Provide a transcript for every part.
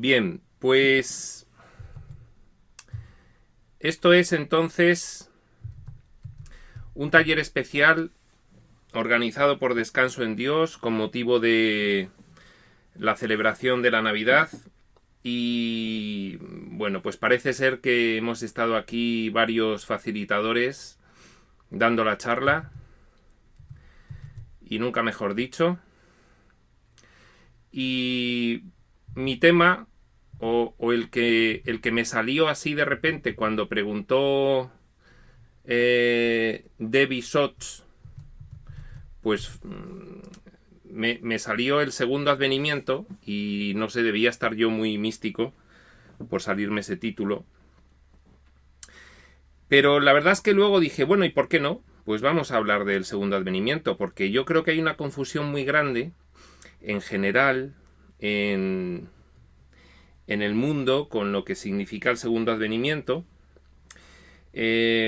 Bien, pues esto es entonces un taller especial organizado por Descanso en Dios con motivo de la celebración de la Navidad. Y bueno, pues parece ser que hemos estado aquí varios facilitadores dando la charla, y nunca mejor dicho. Y mi tema, o el que me salió así de repente cuando preguntó Debbie Sots, pues me salió el segundo advenimiento, y no sé, debía estar yo muy místico por salirme ese título. Pero la verdad es que luego dije, bueno, ¿y por qué no? Pues vamos a hablar del segundo advenimiento, porque yo creo que hay una confusión muy grande en general en el mundo con lo que significa el segundo advenimiento.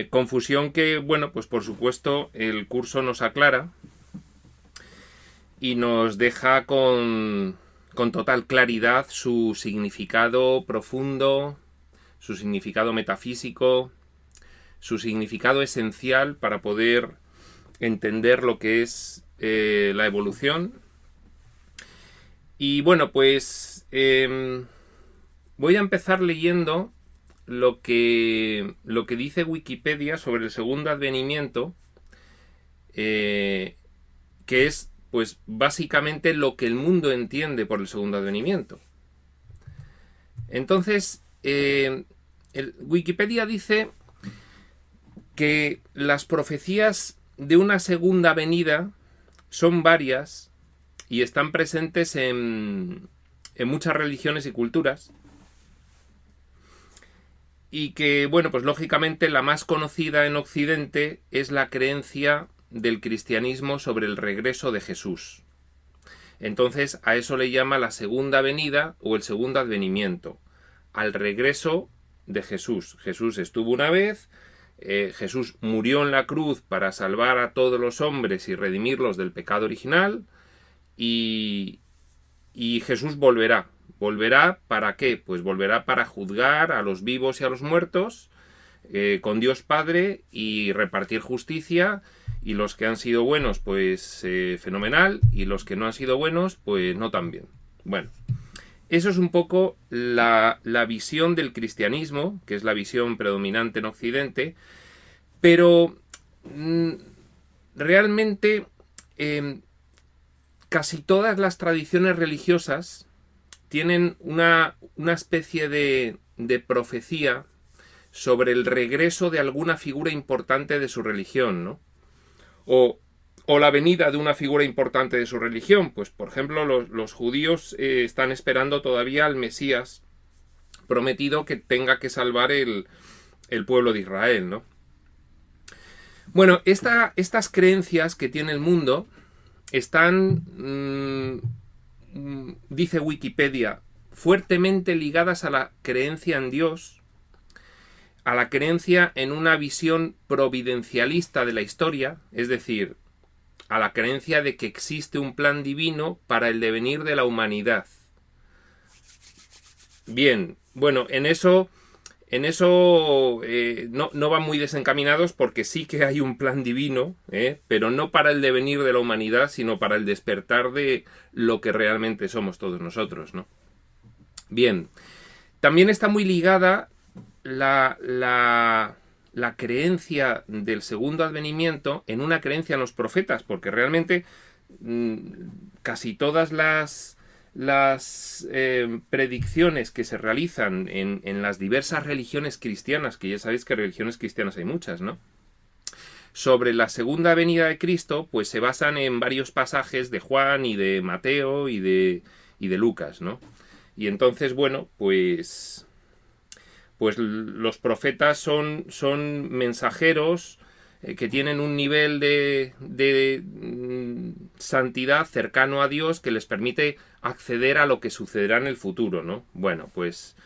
Confusión que, bueno, pues por supuesto el curso nos aclara y nos deja con total claridad su significado profundo, su significado metafísico, su significado esencial para poder entender lo que es la evolución. Y bueno, pues voy a empezar leyendo lo que dice Wikipedia sobre el segundo advenimiento, que es pues básicamente lo que el mundo entiende por el segundo advenimiento. Entonces, Wikipedia dice que las profecías de una segunda venida son varias y están presentes en muchas religiones y culturas, y que, bueno, pues lógicamente la más conocida en Occidente es la creencia del cristianismo sobre el regreso de Jesús. Entonces a eso le llama la segunda venida o el segundo advenimiento, al regreso de Jesús. Jesús estuvo una vez, Jesús murió en la cruz para salvar a todos los hombres y redimirlos del pecado original, y Jesús volverá. ¿Volverá para qué? Pues volverá para juzgar a los vivos y a los muertos con Dios Padre y repartir justicia, y los que han sido buenos pues fenomenal, y los que no han sido buenos pues no tan bien. Bueno, eso es un poco la visión del cristianismo, que es la visión predominante en Occidente, pero realmente casi todas las tradiciones religiosas tienen una especie de profecía sobre el regreso de alguna figura importante de su religión, ¿no? O la venida de una figura importante de su religión. Pues, por ejemplo, los judíos están esperando todavía al Mesías prometido que tenga que salvar el pueblo de Israel, ¿no? Bueno, estas creencias que tiene el mundo están, dice Wikipedia, fuertemente ligadas a la creencia en Dios, a la creencia en una visión providencialista de la historia, es decir, a la creencia de que existe un plan divino para el devenir de la humanidad. Bien, bueno, en eso no van muy desencaminados, porque sí que hay un plan divino, pero no para el devenir de la humanidad, sino para el despertar de lo que realmente somos todos nosotros, ¿no? Bien, también está muy ligada la creencia del segundo advenimiento en una creencia en los profetas, porque realmente casi todas las predicciones que se realizan en las diversas religiones cristianas, que ya sabéis que religiones cristianas hay muchas, ¿no?, sobre la segunda venida de Cristo, pues se basan en varios pasajes de Juan y de Mateo y de Lucas, ¿no? Y entonces, bueno, pues los profetas son mensajeros que tienen un nivel de santidad cercano a Dios que les permite acceder a lo que sucederá en el futuro, ¿no? Bueno, pues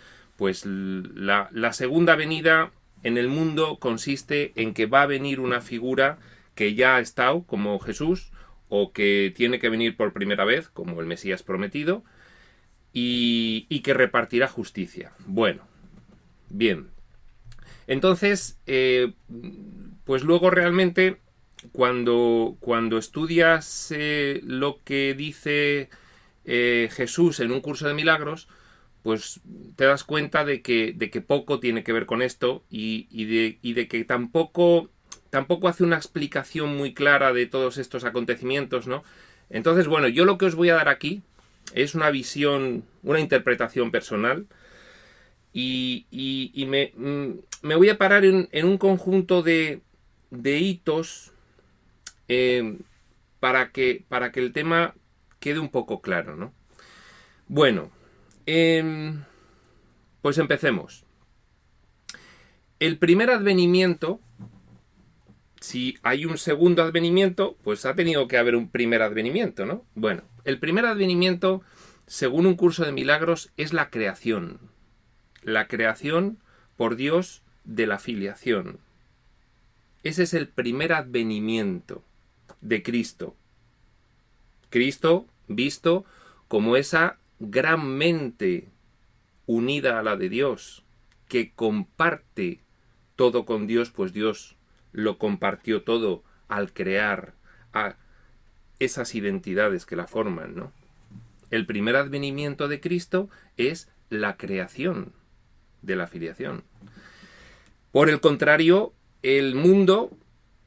la segunda venida en el mundo consiste en que va a venir una figura que ya ha estado, como Jesús, o que tiene que venir por primera vez, como el Mesías prometido, y que repartirá justicia. Bueno, bien. Entonces, pues luego realmente, cuando estudias lo que dice Jesús en un curso de milagros, pues te das cuenta de que poco tiene que ver con esto y de que tampoco hace una explicación muy clara de todos estos acontecimientos, ¿no? Entonces, bueno, yo lo que os voy a dar aquí es una visión, una interpretación personal y me voy a parar en un conjunto de hitos para que el tema quede un poco claro, ¿no? Bueno, pues empecemos. El primer advenimiento, si hay un segundo advenimiento, pues ha tenido que haber un primer advenimiento, ¿no? Bueno, el primer advenimiento, según un curso de milagros, es la creación. La creación por Dios de la filiación. Ese es el primer advenimiento de Cristo. Cristo visto como esa gran mente unida a la de Dios, que comparte todo con Dios, pues Dios lo compartió todo al crear a esas identidades que la forman, ¿no? El primer advenimiento de Cristo es la creación de la filiación. Por el contrario, el mundo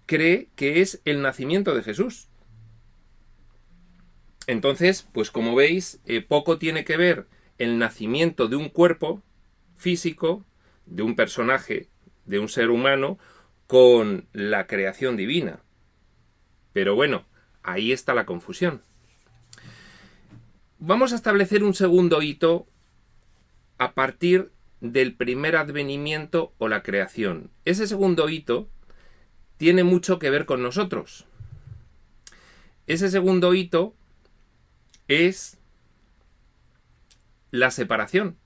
cree que es el nacimiento de Jesús. Entonces, pues como veis, poco tiene que ver el nacimiento de un cuerpo físico, de un personaje, de un ser humano, con la creación divina. Pero bueno, ahí está la confusión. Vamos a establecer un segundo hito a partir del primer advenimiento o la creación. Ese segundo hito tiene mucho que ver con nosotros. Ese segundo hito es la separación.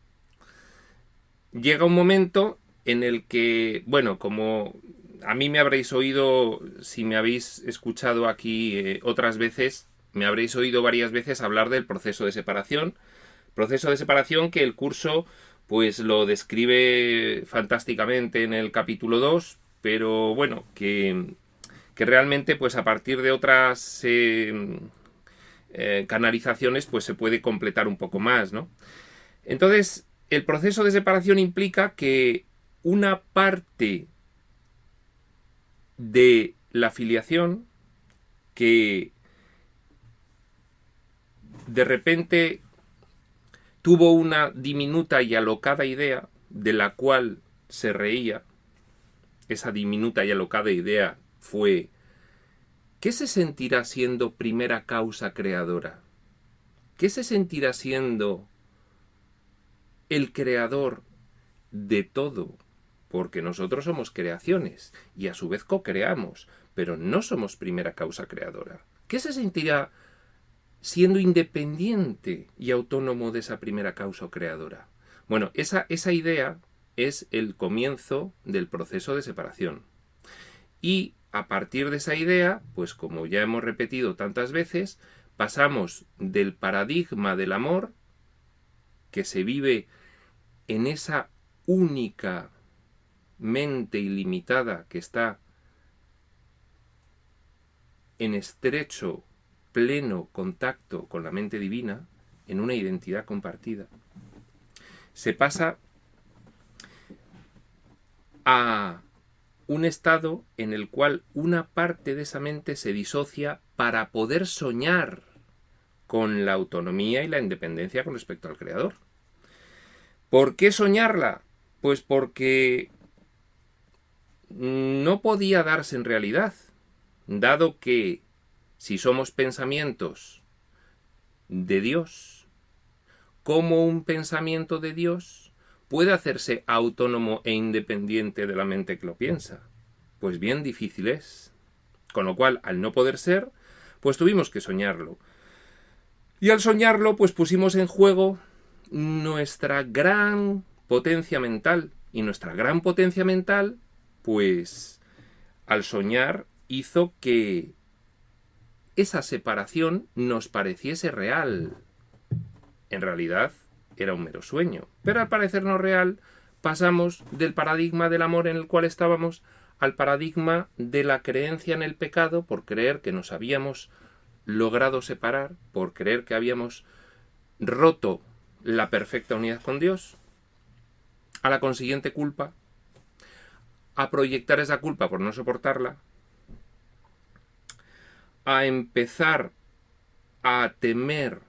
Llega un momento en el que, bueno, como a mí me habréis oído, si me habéis escuchado aquí otras veces, me habréis oído varias veces hablar del proceso de separación. Proceso de separación que el curso pues lo describe fantásticamente en el capítulo 2, pero bueno, que realmente pues a partir de otras canalizaciones pues se puede completar un poco más, ¿no? Entonces, el proceso de separación implica que una parte de la filiación que de repente tuvo una diminuta y alocada idea de la cual se reía. Esa diminuta y alocada idea fue: ¿qué se sentirá siendo primera causa creadora? ¿Qué se sentirá siendo el creador de todo? Porque nosotros somos creaciones y a su vez co-creamos, pero no somos primera causa creadora. ¿Qué se sentirá siendo independiente y autónomo de esa primera causa creadora? Bueno, esa idea es el comienzo del proceso de separación. Y a partir de esa idea, pues como ya hemos repetido tantas veces, pasamos del paradigma del amor, que se vive en esa única mente ilimitada que está en estrecho pleno contacto con la mente divina, en una identidad compartida, se pasa a un estado en el cual una parte de esa mente se disocia para poder soñar con la autonomía y la independencia con respecto al Creador. ¿Por qué soñarla? Pues porque no podía darse en realidad, dado que si somos pensamientos de Dios, ¿cómo un pensamiento de Dios puede hacerse autónomo e independiente de la mente que lo piensa? Pues bien difícil es. Con lo cual, al no poder ser, pues tuvimos que soñarlo. Y al soñarlo, pues pusimos en juego nuestra gran potencia mental. Y nuestra gran potencia mental, pues al soñar hizo que esa separación nos pareciese real. En realidad, era un mero sueño. Pero al parecernos real, pasamos del paradigma del amor en el cual estábamos al paradigma de la creencia en el pecado, por creer que nos habíamos logrado separar, por creer que habíamos roto la perfecta unidad con Dios, a la consiguiente culpa, a proyectar esa culpa por no soportarla, a empezar a temer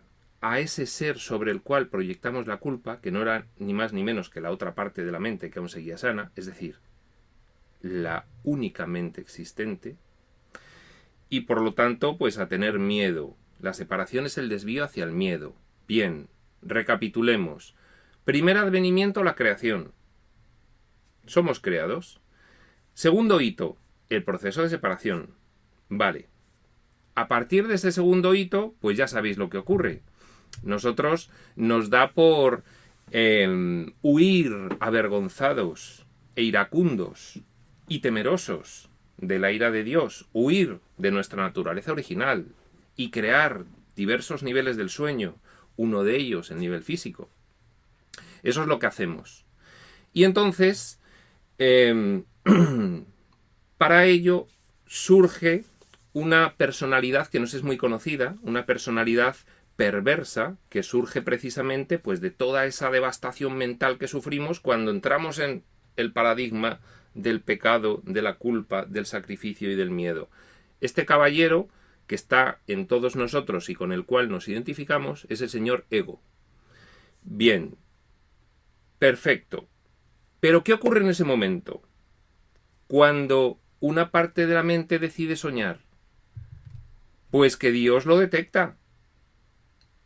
a ese ser sobre el cual proyectamos la culpa, que no era ni más ni menos que la otra parte de la mente que aún seguía sana, es decir, la única mente existente, y por lo tanto, pues a tener miedo. La separación es el desvío hacia el miedo. Bien, recapitulemos. Primer advenimiento, la creación. Somos creados. Segundo hito, el proceso de separación. Vale. A partir de ese segundo hito, pues ya sabéis lo que ocurre. Nosotros nos da por huir avergonzados e iracundos y temerosos de la ira de Dios, huir de nuestra naturaleza original y crear diversos niveles del sueño, uno de ellos el nivel físico. Eso es lo que hacemos. Y entonces, para ello surge una personalidad que nos es muy conocida, una personalidad perversa que surge precisamente pues de toda esa devastación mental que sufrimos cuando entramos en el paradigma del pecado, de la culpa, del sacrificio y del miedo. Este caballero que está en todos nosotros y con el cual nos identificamos es el señor ego. Bien, perfecto. Pero ¿qué ocurre en ese momento? Cuando una parte de la mente decide soñar, pues que Dios lo detecta.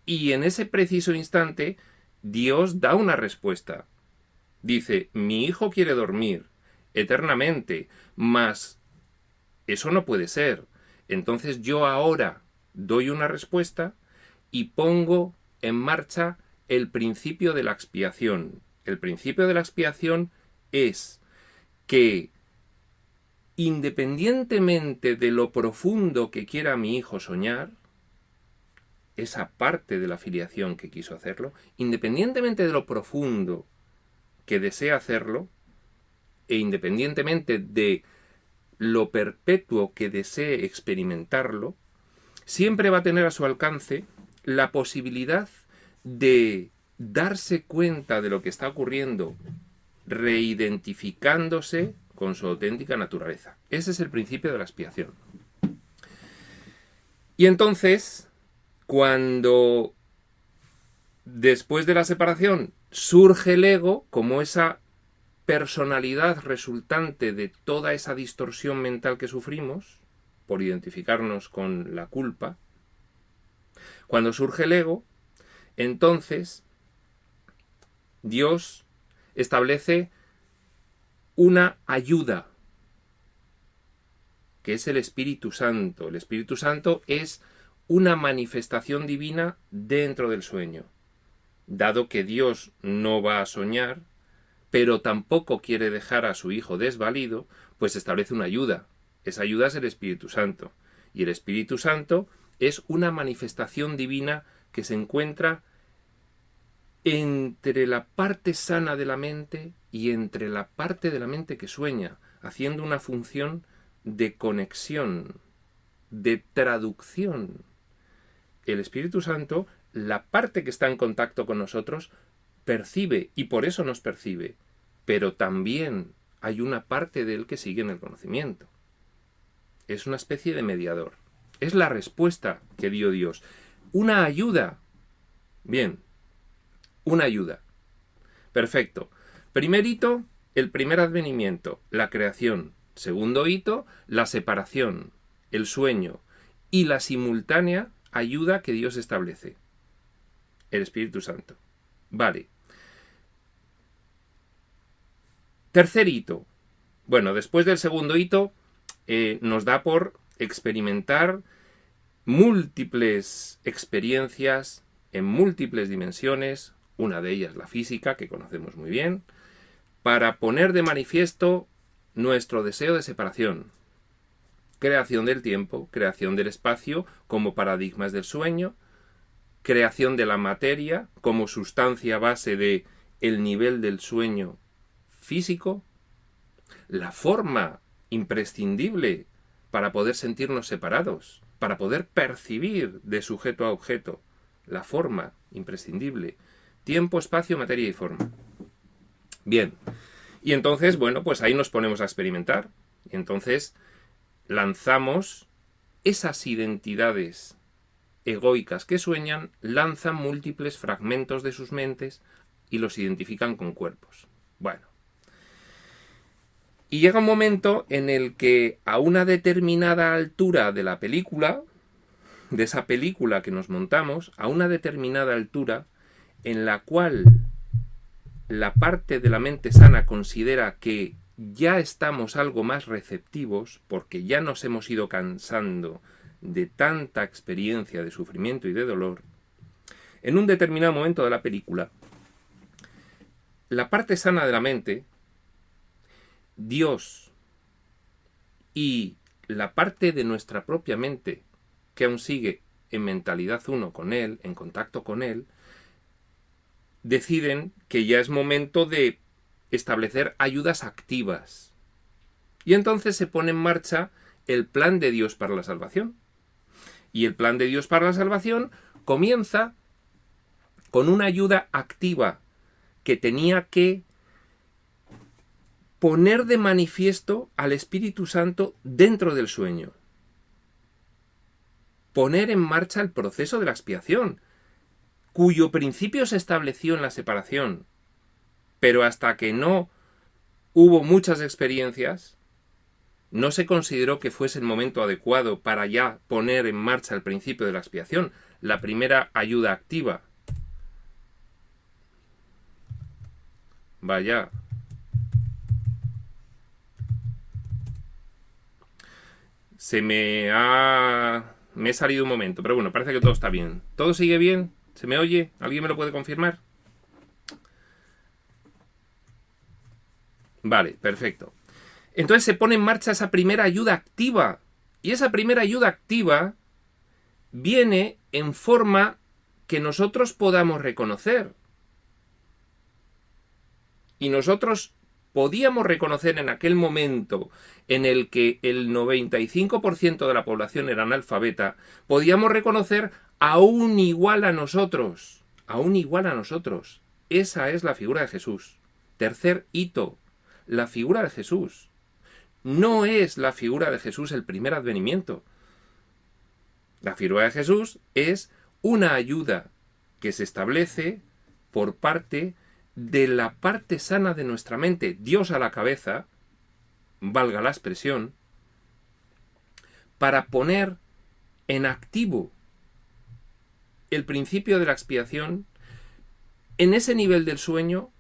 Y en ese preciso instante, Dios da una respuesta. Dice, mi hijo quiere dormir eternamente, mas eso no puede ser. Entonces yo ahora doy una respuesta y pongo en marcha el principio de la expiación. El principio de la expiación es que, independientemente de lo profundo que quiera mi hijo soñar, esa parte de la filiación que quiso hacerlo, independientemente de lo profundo que desea hacerlo, e independientemente de lo perpetuo que desee experimentarlo, siempre va a tener a su alcance la posibilidad de darse cuenta de lo que está ocurriendo, reidentificándose con su auténtica naturaleza. Ese es el principio de la expiación. Y entonces, cuando después de la separación surge el ego como esa personalidad resultante de toda esa distorsión mental que sufrimos por identificarnos con la culpa, cuando surge el ego, entonces Dios establece una ayuda, que es el Espíritu Santo. El Espíritu Santo es una manifestación divina dentro del sueño. Dado que Dios no va a soñar, pero tampoco quiere dejar a su hijo desvalido, pues establece una ayuda. Esa ayuda es el Espíritu Santo. Y el Espíritu Santo es una manifestación divina que se encuentra entre la parte sana de la mente y entre la parte de la mente que sueña, haciendo una función de conexión, de traducción. El Espíritu Santo, la parte que está en contacto con nosotros, percibe, y por eso nos percibe, pero también hay una parte de él que sigue en el conocimiento. Es una especie de mediador. Es la respuesta que dio Dios. Una ayuda. Bien, una ayuda. Perfecto. Primer hito, el primer advenimiento, la creación. Segundo hito, la separación, el sueño y la simultánea ayuda que Dios establece. El Espíritu Santo. Vale. Tercer hito. Bueno, después del segundo hito nos da por experimentar múltiples experiencias en múltiples dimensiones, una de ellas la física, que conocemos muy bien, para poner de manifiesto nuestro deseo de separación. Creación del tiempo, creación del espacio como paradigmas del sueño, creación de la materia como sustancia base de el nivel del sueño físico, la forma imprescindible para poder sentirnos separados, para poder percibir de sujeto a objeto, la forma imprescindible, tiempo, espacio, materia y forma. Bien, y entonces, bueno, pues ahí nos ponemos a experimentar, y entonces lanzamos esas identidades egoicas que sueñan, lanzan múltiples fragmentos de sus mentes y los identifican con cuerpos. Bueno. Y llega un momento en el que a una determinada altura de la película, de esa película que nos montamos, a una determinada altura en la cual la parte de la mente sana considera que ya estamos algo más receptivos porque ya nos hemos ido cansando de tanta experiencia de sufrimiento y de dolor, en un determinado momento de la película, la parte sana de la mente, Dios y la parte de nuestra propia mente que aún sigue en mentalidad uno con Él, en contacto con Él, deciden que ya es momento de establecer ayudas activas. Y entonces se pone en marcha el plan de Dios para la salvación. Y el plan de Dios para la salvación comienza con una ayuda activa que tenía que poner de manifiesto al Espíritu Santo dentro del sueño. Poner en marcha el proceso de la expiación, cuyo principio se estableció en la separación, pero hasta que no hubo muchas experiencias, no se consideró que fuese el momento adecuado para ya poner en marcha el principio de la expiación, la primera ayuda activa. Vaya. Me he salido un momento, pero bueno, parece que todo está bien. ¿Todo sigue bien? ¿Se me oye? ¿Alguien me lo puede confirmar? Vale, perfecto. Entonces se pone en marcha esa primera ayuda activa. Y esa primera ayuda activa viene en forma que nosotros podamos reconocer. Y nosotros podíamos reconocer en aquel momento en el que el 95% de la población era analfabeta, podíamos reconocer a un igual a nosotros. A un igual a nosotros. Esa es la figura de Jesús. Tercer hito. La figura de Jesús. No es la figura de Jesús el primer advenimiento. La figura de Jesús es una ayuda que se establece por parte de la parte sana de nuestra mente, Dios a la cabeza, valga la expresión, para poner en activo el principio de la expiación en ese nivel del sueño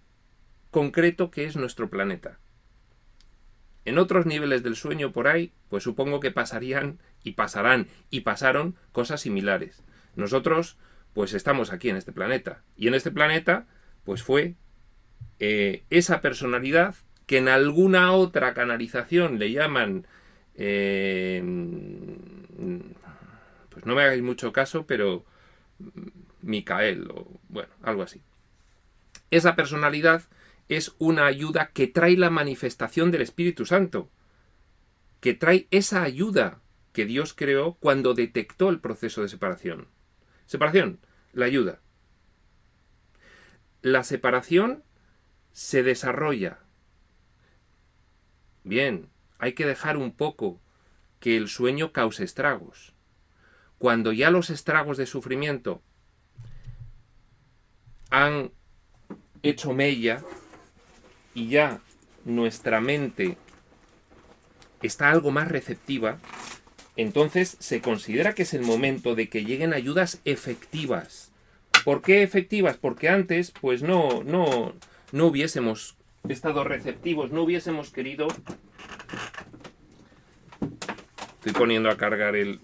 concreto que es nuestro planeta. En otros niveles del sueño por ahí, pues supongo que pasarían y pasarán y pasaron cosas similares. Nosotros, pues estamos aquí en este planeta. Y en este planeta, pues fue esa personalidad que en alguna otra canalización le llaman, pues no me hagáis mucho caso, pero Micael o bueno, algo así. Esa personalidad es una ayuda que trae la manifestación del Espíritu Santo, que trae esa ayuda que Dios creó cuando detectó el proceso de separación. Separación, la ayuda. La separación se desarrolla. Bien, hay que dejar un poco que el sueño cause estragos. Cuando ya los estragos de sufrimiento han hecho mella y ya nuestra mente está algo más receptiva, entonces se considera que es el momento de que lleguen ayudas efectivas. ¿Por qué efectivas? Porque antes pues no hubiésemos estado receptivos, no hubiésemos querido... Estoy poniendo a cargar el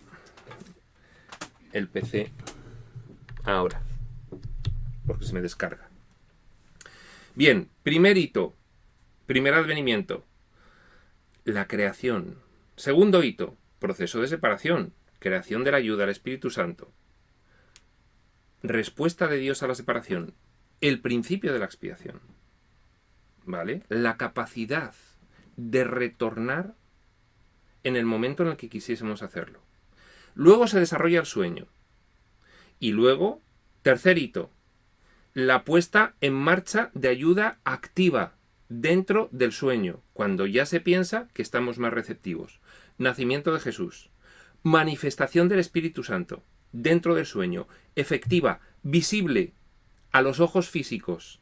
PC ahora, porque se me descarga. Bien, primer hito, primer advenimiento, la creación. Segundo hito, proceso de separación, creación de la ayuda al Espíritu Santo. respuesta de Dios a la separación, el principio de la expiación, ¿vale? La capacidad de retornar en el momento en el que quisiésemos hacerlo. Luego se desarrolla el sueño. Y luego, tercer hito, la puesta en marcha de ayuda activa dentro del sueño, cuando ya se piensa que estamos más receptivos. Nacimiento de Jesús. Manifestación del Espíritu Santo dentro del sueño, efectiva, visible a los ojos físicos,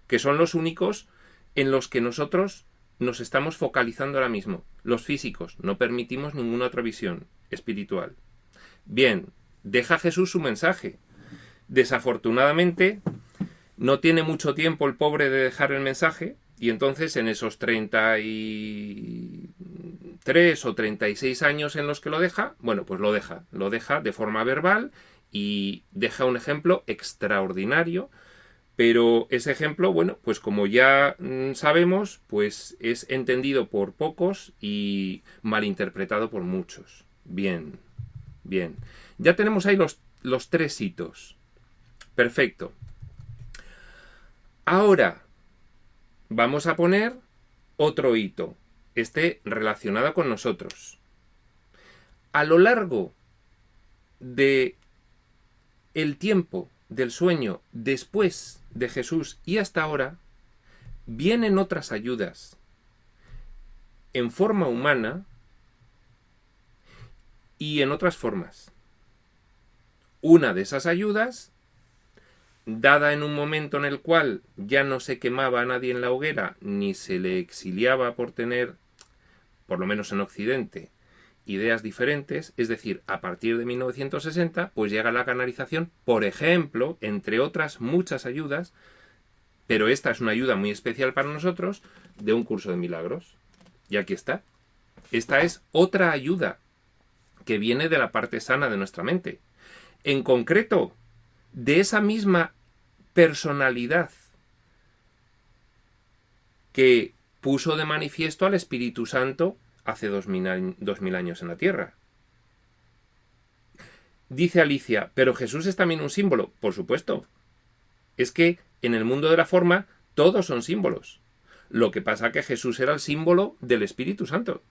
que son los únicos en los que nosotros nos estamos focalizando ahora mismo. Los físicos, no permitimos ninguna otra visión espiritual. Bien, deja Jesús su mensaje. Desafortunadamente, no tiene mucho tiempo el pobre de dejar el mensaje, y entonces en esos 33 o 36 años en los que lo deja, bueno, pues lo deja de forma verbal y deja un ejemplo extraordinario, pero ese ejemplo, bueno, pues como ya sabemos, pues es entendido por pocos y malinterpretado por muchos. Bien, bien. Ya tenemos ahí los tres hitos. Perfecto. Ahora vamos a poner otro hito, relacionado con nosotros. A lo largo de el tiempo del sueño después de Jesús y hasta ahora, vienen otras ayudas en forma humana y en otras formas. Una de esas ayudas, dada en un momento en el cual ya no se quemaba a nadie en la hoguera, ni se le exiliaba por tener, por lo menos en Occidente, ideas diferentes, es decir, a partir de 1960, pues llega la canalización, por ejemplo, entre otras muchas ayudas, pero esta es una ayuda muy especial para nosotros, de un curso de milagros. Y aquí está. Esta es otra ayuda que viene de la parte sana de nuestra mente. En concreto, de esa misma personalidad que puso de manifiesto al Espíritu Santo hace 2000 años en la Tierra. Dice Alicia, pero Jesús es también un símbolo. Por supuesto. Es que en el mundo de la forma todos son símbolos. Lo que pasa es que Jesús era el símbolo del Espíritu Santo.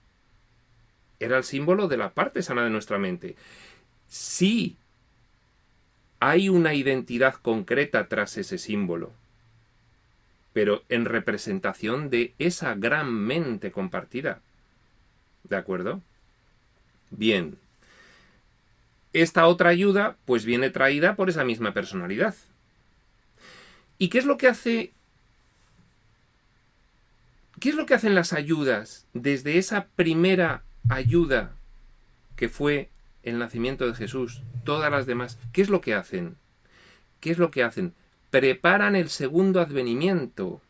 Era el símbolo de la parte sana de nuestra mente. Sí, hay una identidad concreta tras ese símbolo, pero en representación de esa gran mente compartida. ¿De acuerdo? Bien. Esta otra ayuda, pues viene traída por esa misma personalidad. ¿Y qué es lo que hace? ¿Qué es lo que hacen las ayudas desde esa primera ayuda que fue el nacimiento de Jesús? Todas las demás, ¿qué es lo que hacen? ¿Qué es lo que hacen? Preparan el segundo advenimiento.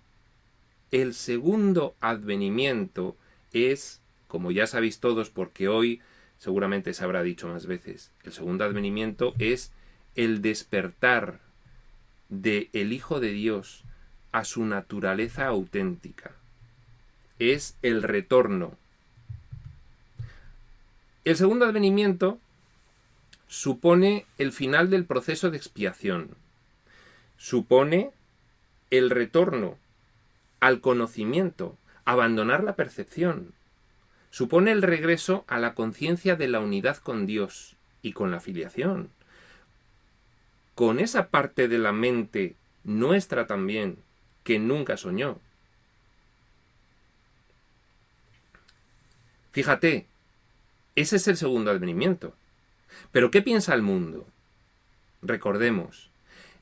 El segundo advenimiento es, como ya sabéis todos, porque hoy seguramente se habrá dicho más veces, el segundo advenimiento es el despertar del Hijo de Dios a su naturaleza auténtica. Es el retorno. El segundo advenimiento supone el final del proceso de expiación. Supone el retorno al conocimiento, abandonar la percepción. Supone el regreso a la conciencia de la unidad con Dios y con la filiación. Con esa parte de la mente nuestra también, que nunca soñó. Fíjate, ese es el segundo advenimiento. ¿Pero qué piensa el mundo? Recordemos,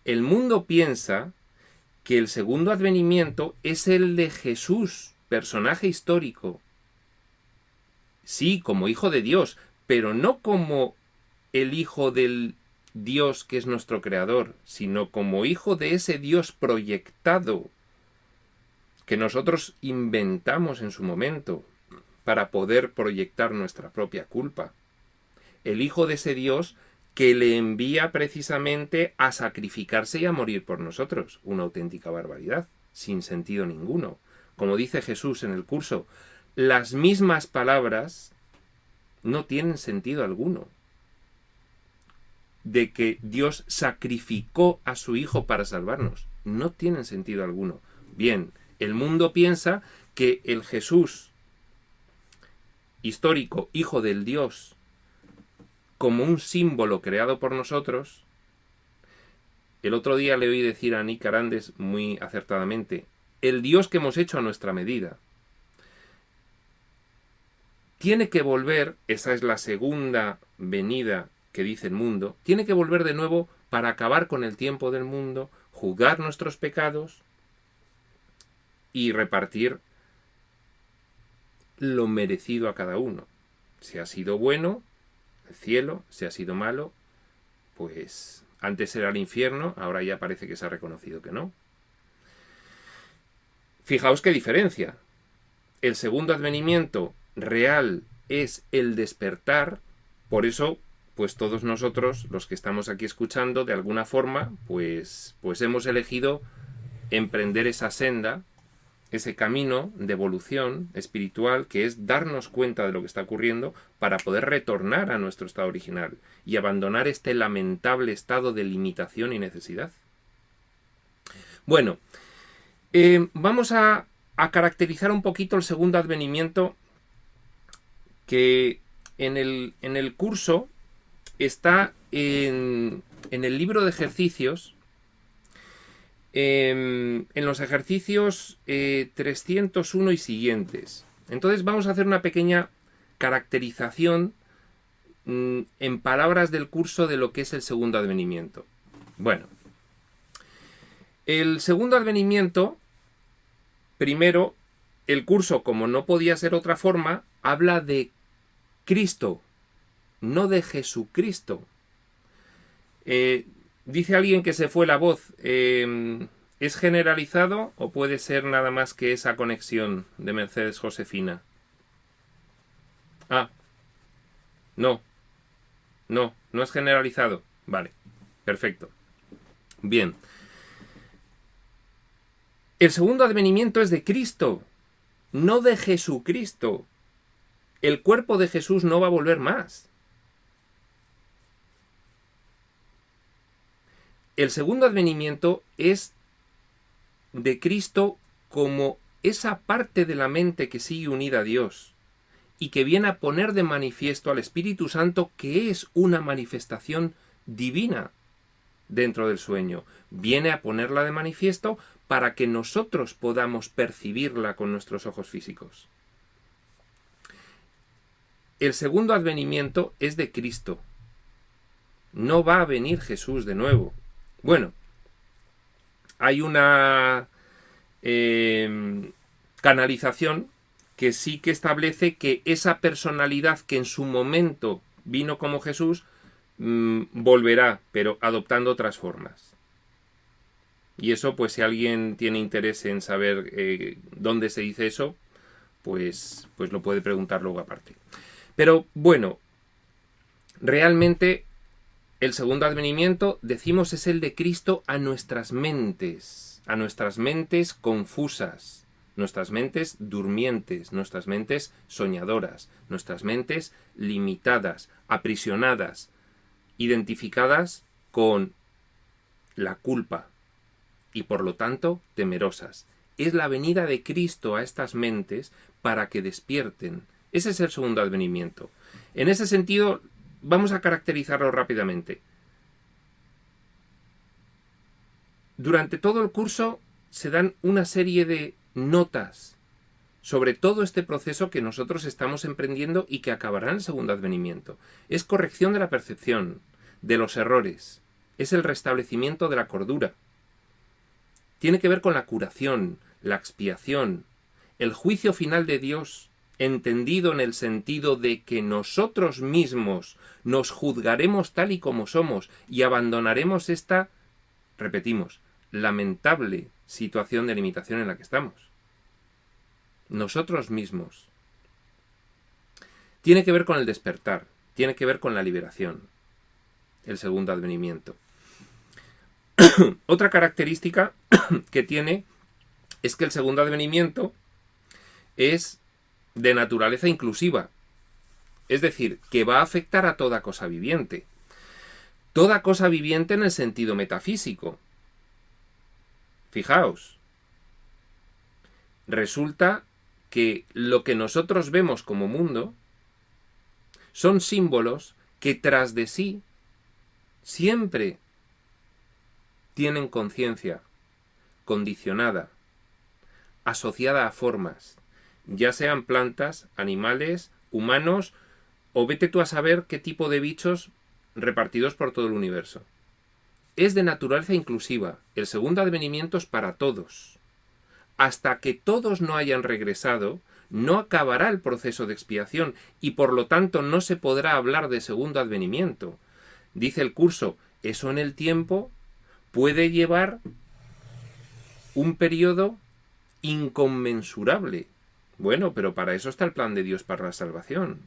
el mundo piensa que el segundo advenimiento es el de Jesús, personaje histórico. Sí, como hijo de Dios, pero no como el hijo del Dios que es nuestro creador, sino como hijo de ese Dios proyectado que nosotros inventamos en su momento para poder proyectar nuestra propia culpa. El hijo de ese Dios que le envía precisamente a sacrificarse y a morir por nosotros. Una auténtica barbaridad, sin sentido ninguno. Como dice Jesús en el curso, las mismas palabras no tienen sentido alguno. de que Dios sacrificó a su Hijo para salvarnos. No tienen sentido alguno. Bien, el mundo piensa que el Jesús histórico, Hijo del Dios, como un símbolo creado por nosotros. El otro día le oí decir a Nick Arandes muy acertadamente, el Dios que hemos hecho a nuestra medida. Tiene que volver, esa es la segunda venida que dice el mundo, tiene que volver de nuevo para acabar con el tiempo del mundo, juzgar nuestros pecados y repartir lo merecido a cada uno. Si ha sido bueno, el cielo; si ha sido malo, pues antes era el infierno, ahora ya parece que se ha reconocido que no. Fijaos qué diferencia. El segundo advenimiento real es el despertar, por eso, pues todos nosotros, los que estamos aquí escuchando, de alguna forma, pues hemos elegido emprender esa senda, ese camino de evolución espiritual, que es darnos cuenta de lo que está ocurriendo para poder retornar a nuestro estado original y abandonar este lamentable estado de limitación y necesidad. Bueno, vamos a caracterizar un poquito el segundo advenimiento, que en el curso está en el libro de ejercicios. En los ejercicios 301 y siguientes. Entonces vamos a hacer una pequeña caracterización en palabras del curso de lo que es el segundo advenimiento. Bueno, el segundo advenimiento, primero, el curso, como no podía ser otra forma, habla de Cristo, no de Jesucristo. Dice alguien que se fue la voz. ¿Es generalizado o puede ser nada más que esa conexión de Mercedes Josefina? Ah, no es generalizado. Vale, perfecto. Bien. El segundo advenimiento es de Cristo, no de Jesucristo. El cuerpo de Jesús no va a volver más. El segundo advenimiento es de Cristo como esa parte de la mente que sigue unida a Dios y que viene a poner de manifiesto al Espíritu Santo, que es una manifestación divina dentro del sueño. Viene a ponerla de manifiesto para que nosotros podamos percibirla con nuestros ojos físicos. El segundo advenimiento es de Cristo. No va a venir Jesús de nuevo. Bueno, hay una canalización que sí que establece que esa personalidad que en su momento vino como Jesús volverá, pero adoptando otras formas. Y eso, pues si alguien tiene interés en saber dónde se dice eso, pues lo puede preguntar luego aparte. Pero bueno, realmente el segundo advenimiento, decimos, es el de Cristo a nuestras mentes confusas, nuestras mentes durmientes, nuestras mentes soñadoras, nuestras mentes limitadas, aprisionadas, identificadas con la culpa y por lo tanto temerosas. Es la venida de Cristo a estas mentes para que despierten. Ese es el segundo advenimiento. En ese sentido, vamos a caracterizarlo rápidamente. Durante todo el curso se dan una serie de notas sobre todo este proceso que nosotros estamos emprendiendo y que acabará en el segundo advenimiento. Es corrección de la percepción, de los errores. Es el restablecimiento de la cordura. Tiene que ver con la curación, la expiación, el juicio final de Dios, entendido en el sentido de que nosotros mismos nos juzgaremos tal y como somos y abandonaremos esta, repetimos, lamentable situación de limitación en la que estamos. Nosotros mismos. Tiene que ver con el despertar, tiene que ver con la liberación, el segundo advenimiento. Otra característica que tiene es que el segundo advenimiento es de naturaleza inclusiva, es decir, que va a afectar a toda cosa viviente. toda cosa viviente en el sentido metafísico. Fijaos, resulta que lo que nosotros vemos como mundo son símbolos que tras de sí siempre tienen conciencia condicionada, asociada a formas, ya sean plantas, animales, humanos, o vete tú a saber qué tipo de bichos repartidos por todo el universo. Es de naturaleza inclusiva. El segundo advenimiento es para todos. Hasta que todos no hayan regresado, no acabará el proceso de expiación y por lo tanto no se podrá hablar de segundo advenimiento. Dice el curso, eso en el tiempo puede llevar un periodo inconmensurable. Bueno, pero para eso está el plan de Dios para la salvación.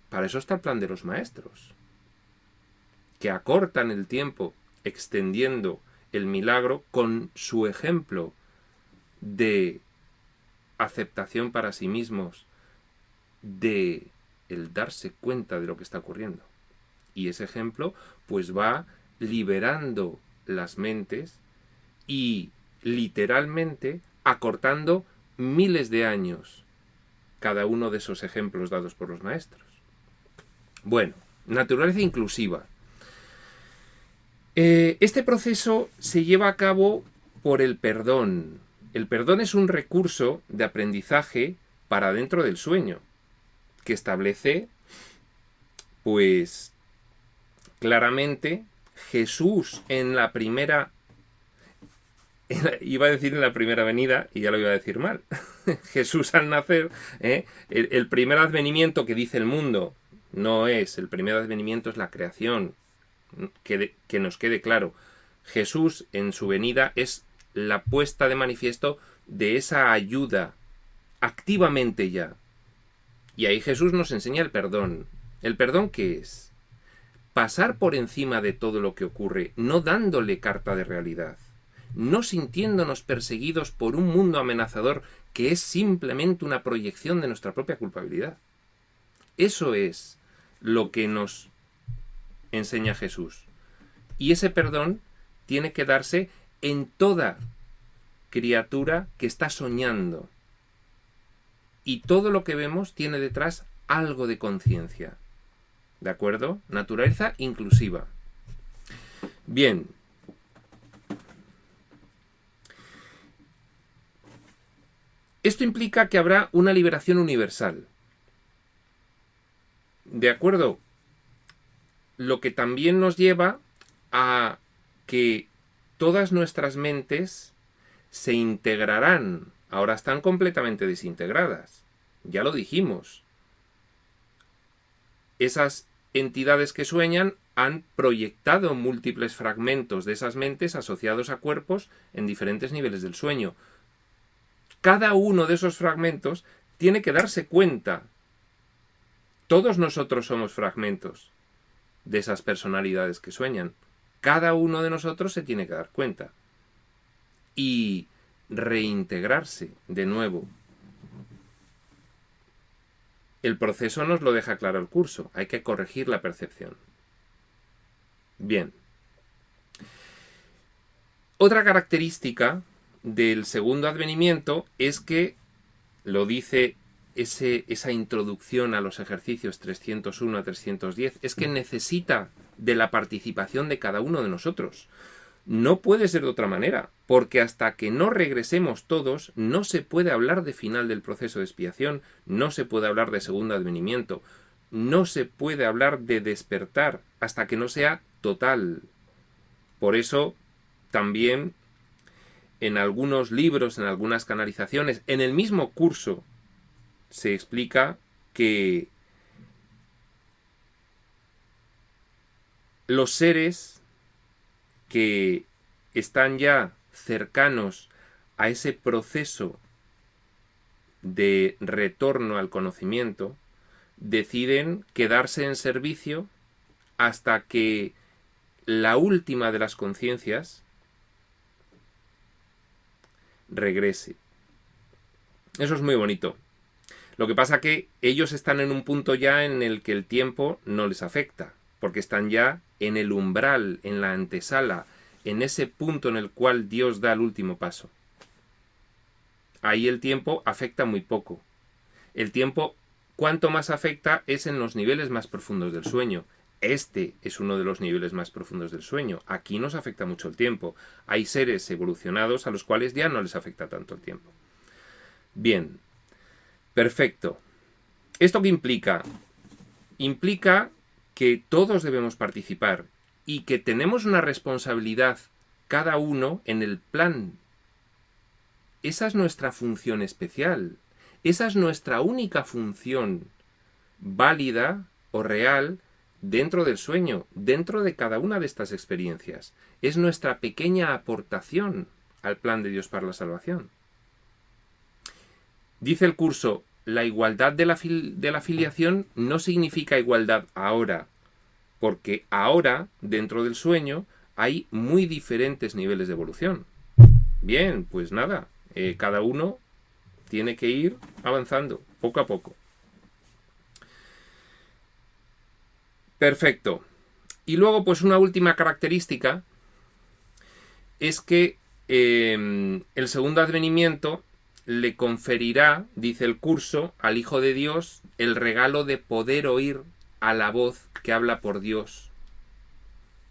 Para eso está el plan de los maestros, que acortan el tiempo extendiendo el milagro con su ejemplo de aceptación para sí mismos, de el darse cuenta de lo que está ocurriendo. Y ese ejemplo pues va liberando las mentes y literalmente acortando miles de años cada uno de esos ejemplos dados por los maestros. Bueno, naturaleza inclusiva. Este proceso se lleva a cabo por el perdón. El perdón es un recurso de aprendizaje para dentro del sueño, que establece, pues, claramente Jesús en la primera... Iba a decir en la primera venida y ya lo iba a decir mal. Jesús al nacer, el primer advenimiento que dice el mundo no es, el primer advenimiento es la creación, que nos quede claro. Jesús en su venida es la puesta de manifiesto de esa ayuda activamente ya. Y ahí Jesús nos enseña el perdón. ¿El perdón qué es? Pasar por encima de todo lo que ocurre, no dándole carta de realidad, no sintiéndonos perseguidos por un mundo amenazador que es simplemente una proyección de nuestra propia culpabilidad. Eso es lo que nos enseña Jesús. Y ese perdón tiene que darse en toda criatura que está soñando. Y todo lo que vemos tiene detrás algo de conciencia. ¿De acuerdo? Naturaleza inclusiva. Bien. Esto implica que habrá una liberación universal. ¿De acuerdo? Lo que también nos lleva a que todas nuestras mentes se integrarán. Ahora están completamente desintegradas. Ya lo dijimos. Esas entidades que sueñan han proyectado múltiples fragmentos de esas mentes asociados a cuerpos en diferentes niveles del sueño. Cada uno de esos fragmentos tiene que darse cuenta. Todos nosotros somos fragmentos de esas personalidades que sueñan. Cada uno de nosotros se tiene que dar cuenta. Y reintegrarse de nuevo. El proceso nos lo deja claro el curso. Hay que corregir la percepción. Bien. Otra característica del segundo advenimiento es que, lo dice esa introducción a los ejercicios 301 a 310, es que necesita de la participación de cada uno de nosotros. No puede ser de otra manera, porque hasta que no regresemos todos, no se puede hablar de final del proceso de expiación, no se puede hablar de segundo advenimiento, no se puede hablar de despertar hasta que no sea total. Por eso, también en algunos libros, en algunas canalizaciones, en el mismo curso, se explica que los seres que están ya cercanos a ese proceso de retorno al conocimiento, deciden quedarse en servicio hasta que la última de las conciencias regrese. Eso es muy bonito. Lo que pasa que ellos están en un punto ya en el que el tiempo no les afecta, porque están ya en el umbral, en la antesala, en ese punto en el cual Dios da el último paso. Ahí el tiempo afecta muy poco. El tiempo, cuanto más afecta, es en los niveles más profundos del sueño. Este es uno de los niveles más profundos del sueño. Aquí nos afecta mucho el tiempo. Hay seres evolucionados a los cuales ya no les afecta tanto el tiempo. Bien, perfecto. ¿Esto qué implica? Implica que todos debemos participar y que tenemos una responsabilidad cada uno en el plan. Esa es nuestra función especial. Esa es nuestra única función válida o real dentro del sueño, dentro de cada una de estas experiencias. Es nuestra pequeña aportación al plan de Dios para la salvación. Dice el curso, la igualdad de la filiación no significa igualdad ahora, porque ahora, dentro del sueño, hay muy diferentes niveles de evolución. Bien, pues nada, cada uno tiene que ir avanzando, poco a poco. Perfecto. Y luego, pues una última característica es que el segundo advenimiento le conferirá, dice el curso, al Hijo de Dios el regalo de poder oír a la voz que habla por Dios,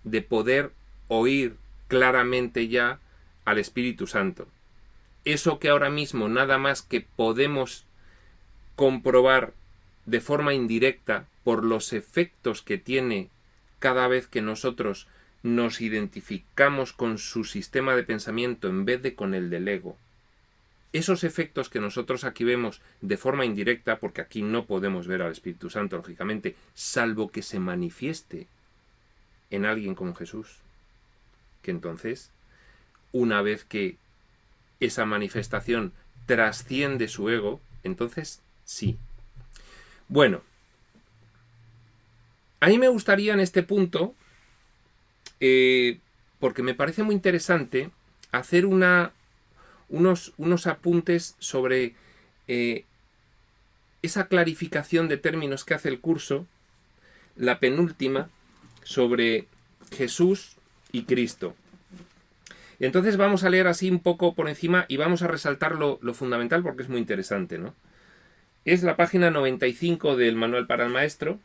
de poder oír claramente ya al Espíritu Santo. Eso que ahora mismo nada más que podemos comprobar de forma indirecta por los efectos que tiene cada vez que nosotros nos identificamos con su sistema de pensamiento en vez de con el del ego. Esos efectos que nosotros aquí vemos de forma indirecta, porque aquí no podemos ver al Espíritu Santo, lógicamente, salvo que se manifieste en alguien como Jesús, que entonces, una vez que esa manifestación trasciende su ego, entonces sí. Bueno, a mí me gustaría en este punto, porque me parece muy interesante, hacer unos apuntes sobre esa clarificación de términos que hace el curso, la penúltima, sobre Jesús y Cristo. Entonces vamos a leer así un poco por encima y vamos a resaltar lo fundamental porque es muy interesante, ¿no? Es la página 95 del Manual para el Maestro,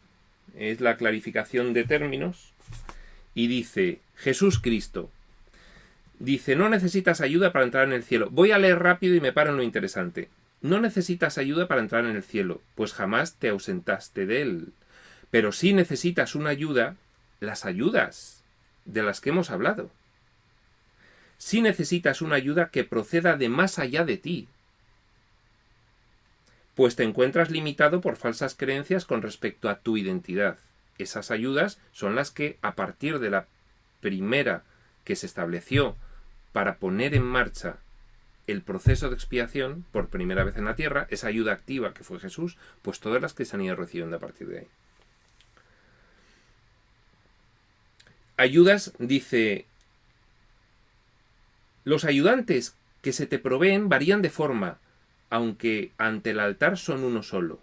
es la clarificación de términos, y dice, Jesús Cristo. Dice, no necesitas ayuda para entrar en el cielo. Voy a leer rápido y me paro en lo interesante. No necesitas ayuda para entrar en el cielo, pues jamás te ausentaste de él. Pero sí necesitas una ayuda, las ayudas de las que hemos hablado. Sí necesitas una ayuda que proceda de más allá de ti, pues te encuentras limitado por falsas creencias con respecto a tu identidad. Esas ayudas son las que, a partir de la primera que se estableció para poner en marcha el proceso de expiación por primera vez en la tierra, esa ayuda activa que fue Jesús, pues todas las que se han ido recibiendo a partir de ahí. Ayudas, dice, los ayudantes que se te proveen varían de forma, aunque ante el altar son uno solo.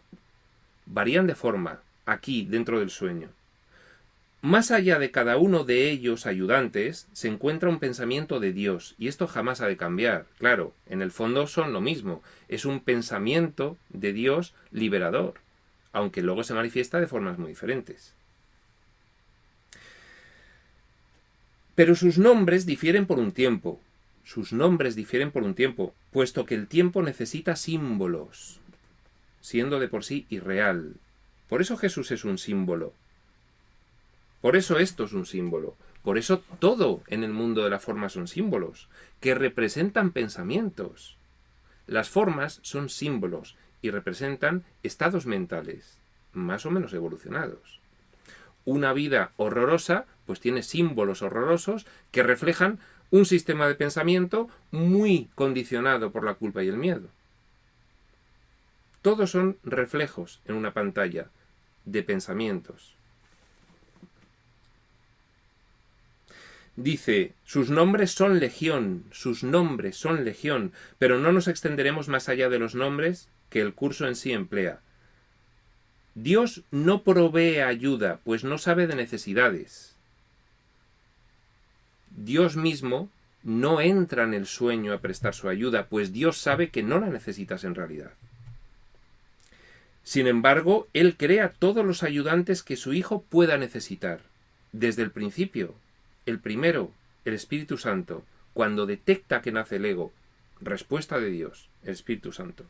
Varían de forma, aquí, dentro del sueño. Más allá de cada uno de ellos ayudantes se encuentra un pensamiento de Dios, y esto jamás ha de cambiar. Claro, en el fondo son lo mismo, es un pensamiento de Dios liberador, aunque luego se manifiesta de formas muy diferentes. Pero sus nombres difieren por un tiempo, puesto que el tiempo necesita símbolos, siendo de por sí irreal. Por eso Jesús es un símbolo. Por eso esto es un símbolo. Por eso todo en el mundo de la forma son símbolos, que representan pensamientos. Las formas son símbolos y representan estados mentales, más o menos evolucionados. Una vida horrorosa, pues tiene símbolos horrorosos que reflejan un sistema de pensamiento muy condicionado por la culpa y el miedo. Todos son reflejos en una pantalla de pensamientos. Dice, sus nombres son legión, pero no nos extenderemos más allá de los nombres que el curso en sí emplea. Dios no provee ayuda, pues no sabe de necesidades. Dios mismo no entra en el sueño a prestar su ayuda, pues Dios sabe que no la necesitas en realidad. Sin embargo, Él crea todos los ayudantes que su Hijo pueda necesitar. Desde el principio, el primero, el Espíritu Santo, cuando detecta que nace el ego, respuesta de Dios, el Espíritu Santo.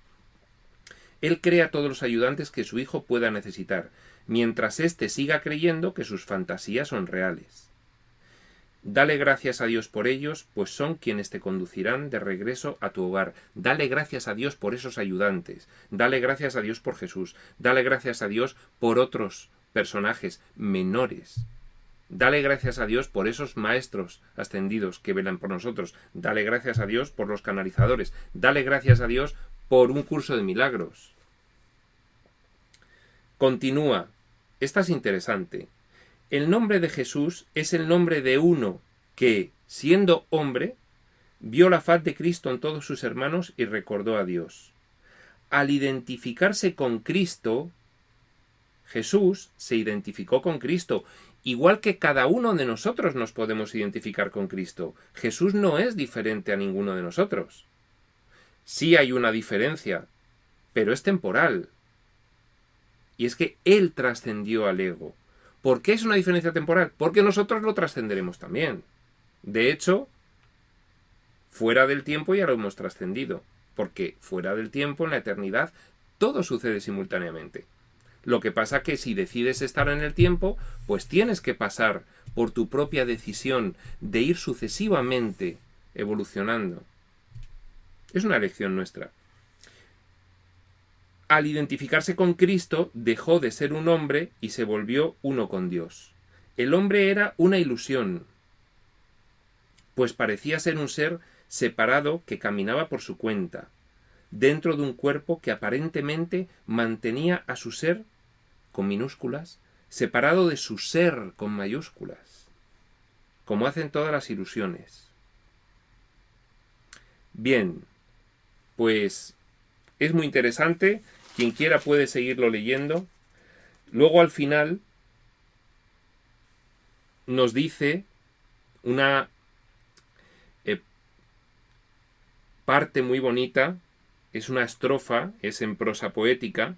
Él crea todos los ayudantes que su Hijo pueda necesitar, mientras éste siga creyendo que sus fantasías son reales. Dale gracias a Dios por ellos, pues son quienes te conducirán de regreso a tu hogar. Dale gracias a Dios por esos ayudantes. Dale gracias a Dios por Jesús. Dale gracias a Dios por otros personajes menores. Dale gracias a Dios por esos maestros ascendidos que velan por nosotros. Dale gracias a Dios por los canalizadores. Dale gracias a Dios por un curso de milagros. Continúa. Esta es interesante. El nombre de Jesús es el nombre de uno que, siendo hombre, vio la faz de Cristo en todos sus hermanos y recordó a Dios. Al identificarse con Cristo, Jesús se identificó con Cristo, igual que cada uno de nosotros nos podemos identificar con Cristo. Jesús no es diferente a ninguno de nosotros. Sí hay una diferencia, pero es temporal. Y es que Él trascendió al ego. ¿Por qué es una diferencia temporal? Porque nosotros lo trascenderemos también. De hecho, fuera del tiempo ya lo hemos trascendido, porque fuera del tiempo, en la eternidad, todo sucede simultáneamente. Lo que pasa que si decides estar en el tiempo, pues tienes que pasar por tu propia decisión de ir sucesivamente evolucionando. Es una elección nuestra. Al identificarse con Cristo, dejó de ser un hombre y se volvió uno con Dios. El hombre era una ilusión, pues parecía ser un ser separado que caminaba por su cuenta, dentro de un cuerpo que aparentemente mantenía a su ser, con minúsculas, separado de su ser, con mayúsculas, como hacen todas las ilusiones. Bien, pues es muy interesante. Quien quiera puede seguirlo leyendo. Luego al final nos dice una parte muy bonita, es una estrofa, es en prosa poética.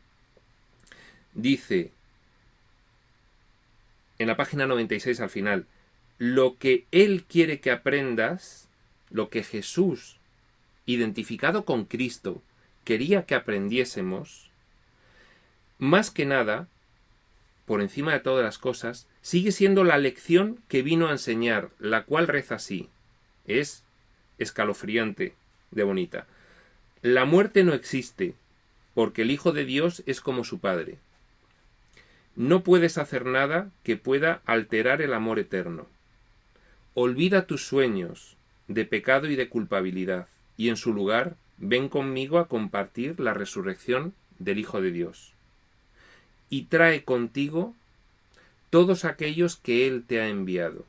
Dice, en la página 96 al final, lo que Él quiere que aprendas, lo que Jesús, identificado con Cristo, quería que aprendiésemos, más que nada, por encima de todas las cosas, sigue siendo la lección que vino a enseñar, la cual reza así. Es escalofriante de bonita. La muerte no existe, porque el Hijo de Dios es como su Padre. No puedes hacer nada que pueda alterar el amor eterno. Olvida tus sueños de pecado y de culpabilidad, y en su lugar, ven conmigo a compartir la resurrección del Hijo de Dios. Y trae contigo todos aquellos que Él te ha enviado,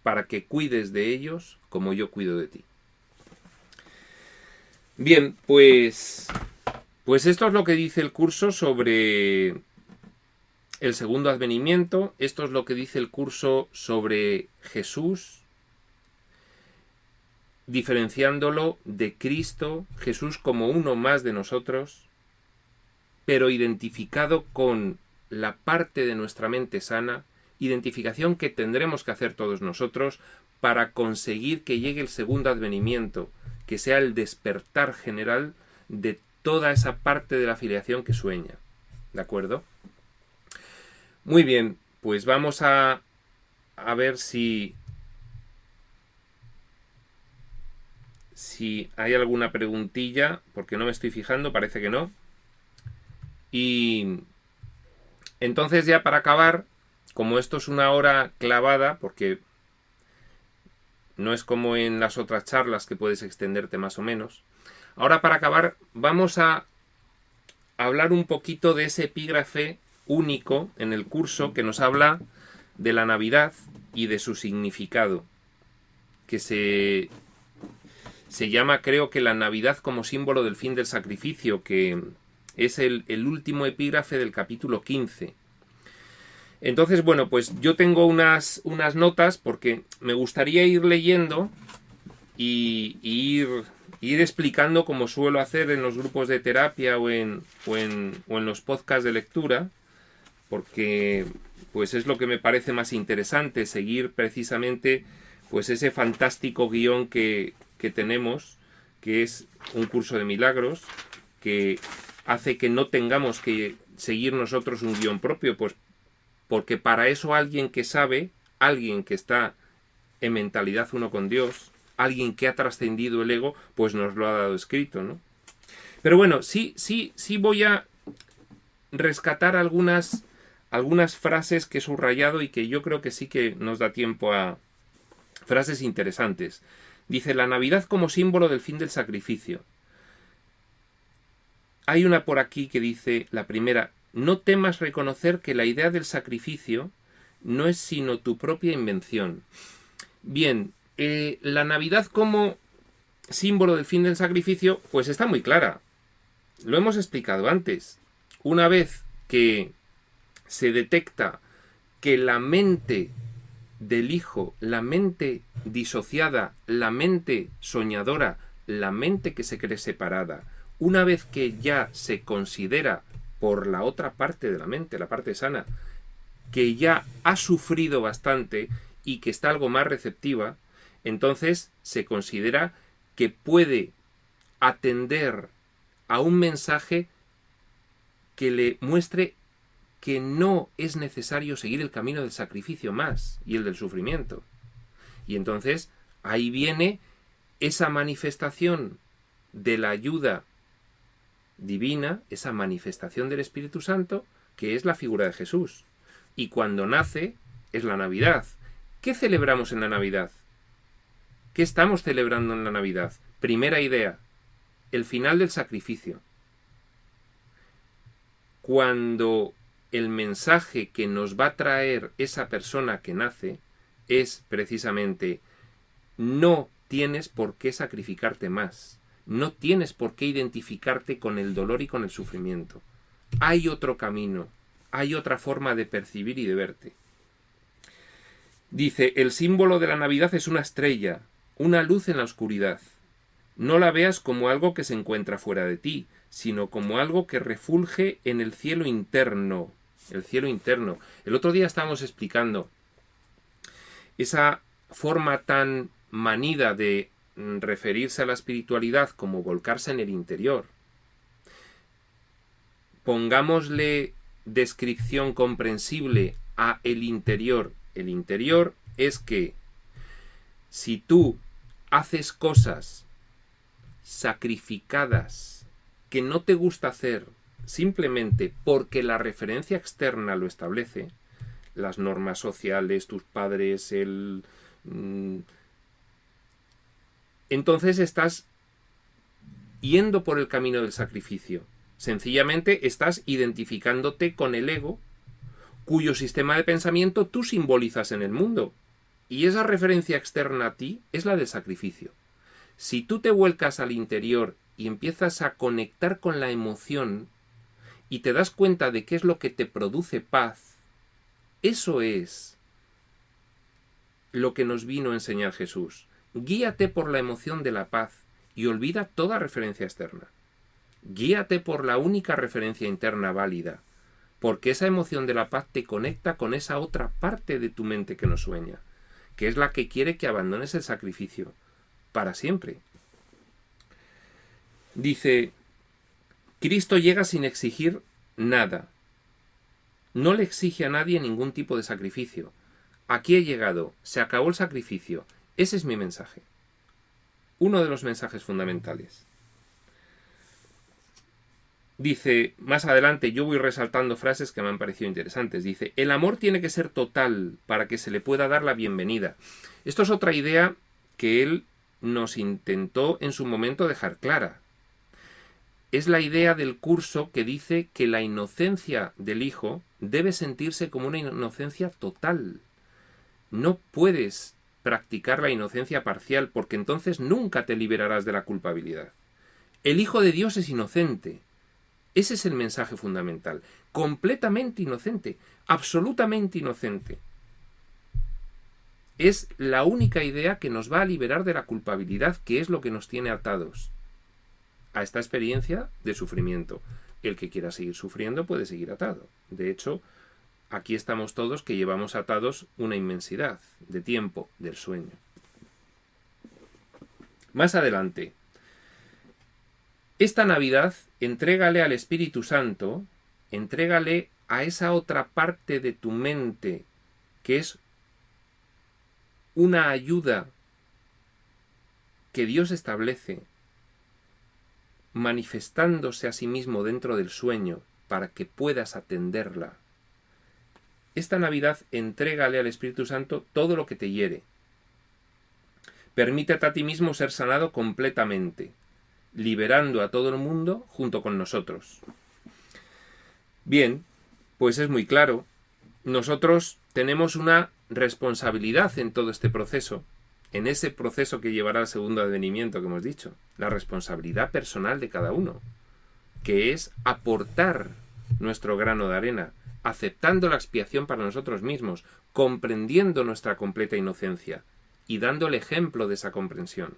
para que cuides de ellos como yo cuido de ti. Bien, pues esto es lo que dice el curso sobre el segundo advenimiento. Esto es lo que dice el curso sobre Jesús, diferenciándolo de Cristo, Jesús como uno más de nosotros, pero identificado con la parte de nuestra mente sana, identificación que tendremos que hacer todos nosotros para conseguir que llegue el segundo advenimiento, que sea el despertar general de toda esa parte de la filiación que sueña. ¿De acuerdo? Muy bien, pues vamos a ver si hay alguna preguntilla, porque no me estoy fijando, parece que no. Y entonces ya para acabar, como esto es una hora clavada, porque no es como en las otras charlas que puedes extenderte más o menos, ahora para acabar vamos a hablar un poquito de ese epígrafe único en el curso que nos habla de la Navidad y de su significado, que se llama, creo que, la Navidad como símbolo del fin del sacrificio, que es el último epígrafe del capítulo 15. Entonces, bueno, pues yo tengo unas notas porque me gustaría ir leyendo y ir explicando como suelo hacer en los grupos de terapia o en los podcasts de lectura, porque pues es lo que me parece más interesante, seguir precisamente pues ese fantástico guión que tenemos, que es un curso de milagros, que hace que no tengamos que seguir nosotros un guión propio, pues porque para eso alguien que sabe, alguien que está en mentalidad uno con Dios, alguien que ha trascendido el ego, pues nos lo ha dado escrito, ¿no? Pero bueno, sí voy a rescatar algunas frases que he subrayado y que yo creo que sí que nos da tiempo a frases interesantes. Dice, la Navidad como símbolo del fin del sacrificio. Hay una por aquí que dice, la primera, no temas reconocer que la idea del sacrificio no es sino tu propia invención. Bien, la Navidad como símbolo del fin del sacrificio, pues está muy clara. Lo hemos explicado antes. Una vez que se detecta que la mente del hijo, la mente disociada, la mente soñadora, la mente que se cree separada, una vez que ya se considera por la otra parte de la mente, la parte sana, que ya ha sufrido bastante y que está algo más receptiva, entonces se considera que puede atender a un mensaje que le muestre que no es necesario seguir el camino del sacrificio más y el del sufrimiento. Y entonces ahí viene esa manifestación de la ayuda divina, esa manifestación del Espíritu Santo, que es la figura de Jesús. Y cuando nace es la Navidad. ¿Qué celebramos en la Navidad? ¿Qué estamos celebrando en la Navidad? Primera idea, el final del sacrificio. Cuando el mensaje que nos va a traer esa persona que nace es precisamente no tienes por qué sacrificarte más, no tienes por qué identificarte con el dolor y con el sufrimiento. Hay otro camino, hay otra forma de percibir y de verte. Dice, el símbolo de la Navidad es una estrella, una luz en la oscuridad. No la veas como algo que se encuentra fuera de ti, sino como algo que refulge en el cielo interno. El cielo interno. El otro día estábamos explicando esa forma tan manida de referirse a la espiritualidad como volcarse en el interior. Pongámosle descripción comprensible a el interior. El interior es que si tú haces cosas sacrificadas que no te gusta hacer simplemente porque la referencia externa lo establece, las normas sociales, tus padres, entonces estás yendo por el camino del sacrificio. Sencillamente estás identificándote con el ego, cuyo sistema de pensamiento tú simbolizas en el mundo. Y esa referencia externa a ti es la del sacrificio. Si tú te vuelcas al interior y empiezas a conectar con la emoción y te das cuenta de qué es lo que te produce paz, eso es lo que nos vino a enseñar Jesús. Guíate por la emoción de la paz y olvida toda referencia externa. Guíate por la única referencia interna válida, porque esa emoción de la paz te conecta con esa otra parte de tu mente que no sueña, que es la que quiere que abandones el sacrificio para siempre. Dice, Cristo llega sin exigir nada. No le exige a nadie ningún tipo de sacrificio. Aquí he llegado, se acabó el sacrificio. Ese es mi mensaje. Uno de los mensajes fundamentales. Dice, más adelante, yo voy resaltando frases que me han parecido interesantes. Dice, el amor tiene que ser total para que se le pueda dar la bienvenida. Esto es otra idea que él nos intentó en su momento dejar clara. Es la idea del curso que dice que la inocencia del hijo debe sentirse como una inocencia total. No puedes practicar la inocencia parcial porque entonces nunca te liberarás de la culpabilidad. El Hijo de Dios es inocente. Ese es el mensaje fundamental. Completamente inocente, absolutamente inocente. Es la única idea que nos va a liberar de la culpabilidad, que es lo que nos tiene atados a esta experiencia de sufrimiento. El que quiera seguir sufriendo puede seguir atado. De hecho, aquí estamos todos que llevamos atados una inmensidad de tiempo del sueño. Más adelante, esta Navidad, entrégale al Espíritu Santo, entrégale a esa otra parte de tu mente que es una ayuda que Dios establece, manifestándose a sí mismo dentro del sueño para que puedas atenderla. Esta Navidad entrégale al Espíritu Santo todo lo que te hiere. Permítete a ti mismo ser sanado completamente, liberando a todo el mundo junto con nosotros. Bien, pues es muy claro. Nosotros tenemos una responsabilidad en todo este proceso, en ese proceso que llevará al segundo advenimiento que hemos dicho, la responsabilidad personal de cada uno, que es aportar nuestro grano de arena, aceptando la expiación para nosotros mismos, comprendiendo nuestra completa inocencia y dando el ejemplo de esa comprensión.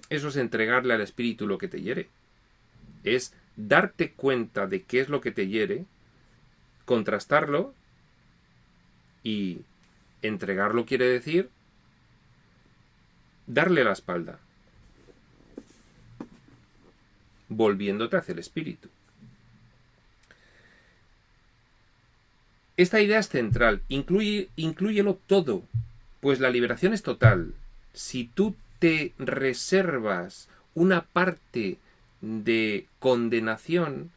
Eso es entregarle al Espíritu lo que te hiere. Es darte cuenta de qué es lo que te hiere, contrastarlo y entregarlo quiere decir darle la espalda, volviéndote hacia el Espíritu. Esta idea es central, inclúyelo todo, pues la liberación es total. Si tú te reservas una parte de condenación,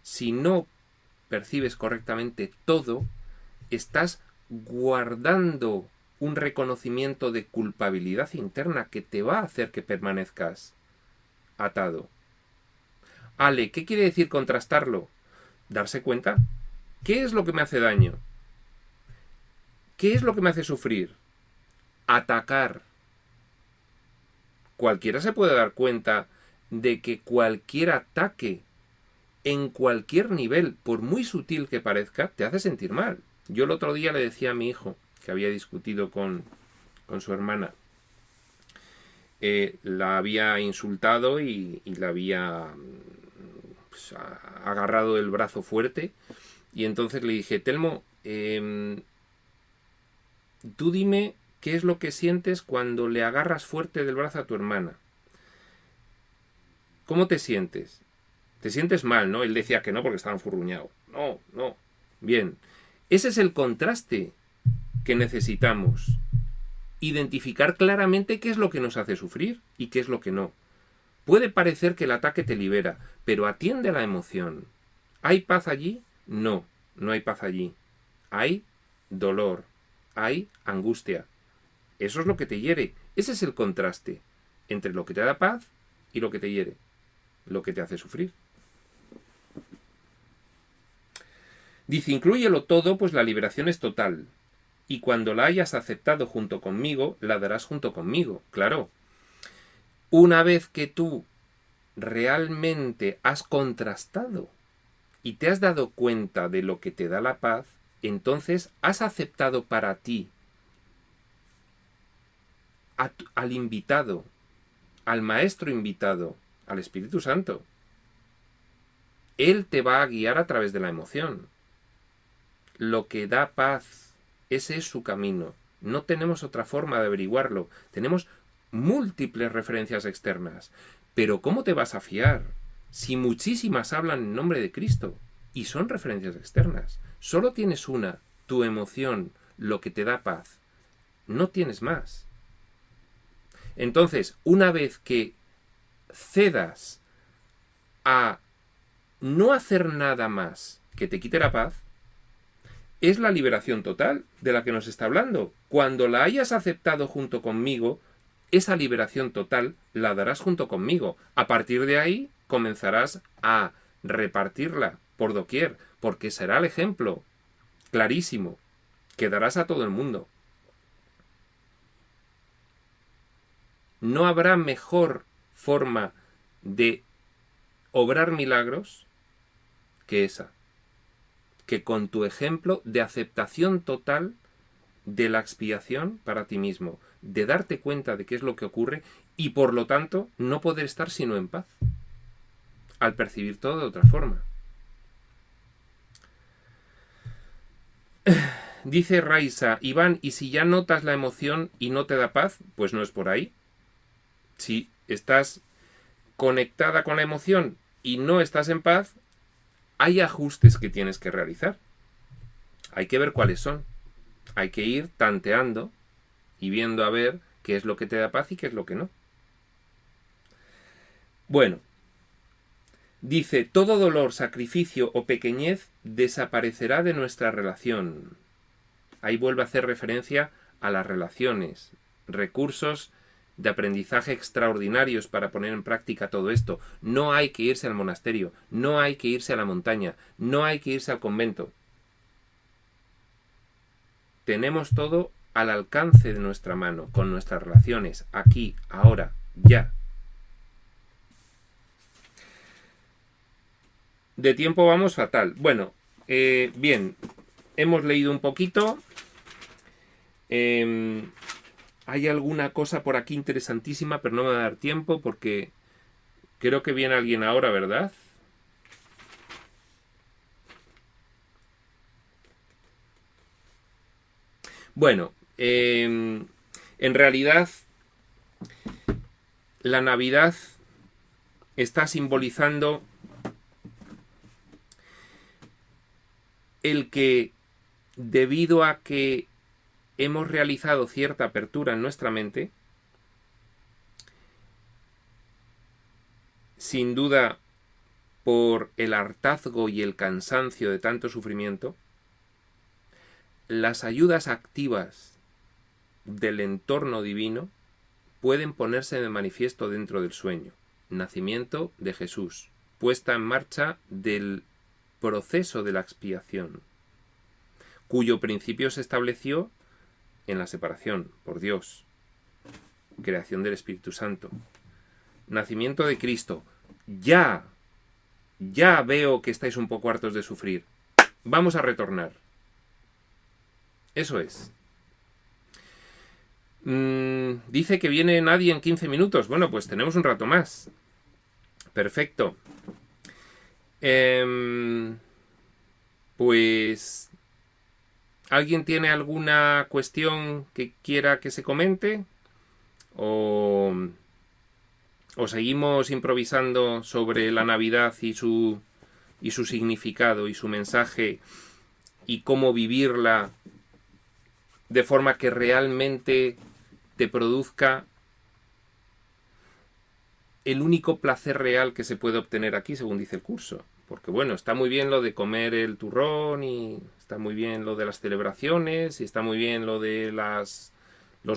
si no percibes correctamente todo, estás guardando un reconocimiento de culpabilidad interna que te va a hacer que permanezcas atado. Ale, ¿qué quiere decir contrastarlo? Darse cuenta. ¿Qué es lo que me hace daño? ¿Qué es lo que me hace sufrir? Atacar. Cualquiera se puede dar cuenta de que cualquier ataque en cualquier nivel, por muy sutil que parezca, te hace sentir mal. Yo el otro día le decía a mi hijo, que había discutido con su hermana, la había insultado y la había pues, agarrado el brazo fuerte, y entonces le dije, Telmo, tú dime qué es lo que sientes cuando le agarras fuerte del brazo a tu hermana. ¿Cómo te sientes? Te sientes mal, ¿no? Él decía que no porque estaba enfurruñado. No. Bien. Ese es el contraste que necesitamos. Identificar claramente qué es lo que nos hace sufrir y qué es lo que no. Puede parecer que el ataque te libera, pero atiende a la emoción. ¿Hay paz allí? No hay paz allí. Hay dolor, hay angustia. Eso es lo que te hiere. Ese es el contraste entre lo que te da paz y lo que te hiere, lo que te hace sufrir. Dice, inclúyelo todo, pues la liberación es total. Y cuando la hayas aceptado junto conmigo, la darás junto conmigo. Claro. Una vez que tú realmente has contrastado y te has dado cuenta de lo que te da la paz, entonces has aceptado para ti al invitado, al maestro invitado, al Espíritu Santo. Él te va a guiar a través de la emoción. Lo que da paz, ese es su camino. No tenemos otra forma de averiguarlo. Tenemos múltiples referencias externas. Pero ¿cómo te vas a fiar si muchísimas hablan en nombre de Cristo y son referencias externas? Solo tienes una, tu emoción, lo que te da paz. No tienes más. Entonces, una vez que cedas a no hacer nada más que te quite la paz, es la liberación total de la que nos está hablando. Cuando la hayas aceptado junto conmigo, esa liberación total la darás junto conmigo. A partir de ahí comenzarás a repartirla por doquier, porque será el ejemplo clarísimo que darás a todo el mundo. No habrá mejor forma de obrar milagros que esa. Que con tu ejemplo de aceptación total de la expiación para ti mismo, de darte cuenta de qué es lo que ocurre y por lo tanto no poder estar sino en paz, al percibir todo de otra forma. Dice Raisa, Iván, ¿y si ya notas la emoción y no te da paz? Pues no es por ahí. Si estás conectada con la emoción y no estás en paz, hay ajustes que tienes que realizar. Hay que ver cuáles son. Hay que ir tanteando y viendo a ver qué es lo que te da paz y qué es lo que no. Bueno, dice, todo dolor, sacrificio o pequeñez desaparecerá de nuestra relación. Ahí vuelve a hacer referencia a las relaciones, recursos de aprendizaje extraordinarios para poner en práctica todo esto. No hay que irse al monasterio, no hay que irse a la montaña, no hay que irse al convento. Tenemos todo al alcance de nuestra mano, con nuestras relaciones, aquí, ahora, ya. De tiempo vamos fatal. Bueno, bien, hemos leído un poquito. Hay alguna cosa por aquí interesantísima, pero no me va a dar tiempo porque creo que viene alguien ahora, ¿verdad? Bueno, en realidad la Navidad está simbolizando el que, debido a que hemos realizado cierta apertura en nuestra mente, sin duda por el hartazgo y el cansancio de tanto sufrimiento, las ayudas activas del entorno divino pueden ponerse de manifiesto dentro del sueño. Nacimiento de Jesús, puesta en marcha del proceso de la expiación, cuyo principio se estableció en la separación por Dios, creación del Espíritu Santo, nacimiento de Cristo. Ya veo que estáis un poco hartos de sufrir. Vamos a retornar. Eso es. Dice que viene nadie en 15 minutos. Bueno, pues tenemos un rato más. Perfecto. Pues, ¿alguien tiene alguna cuestión que quiera que se comente? ¿O seguimos improvisando sobre la Navidad y su significado y su mensaje y cómo vivirla de forma que realmente te produzca el único placer real que se puede obtener aquí, según dice el curso? Porque bueno, está muy bien lo de comer el turrón y está muy bien lo de las celebraciones y está muy bien lo de los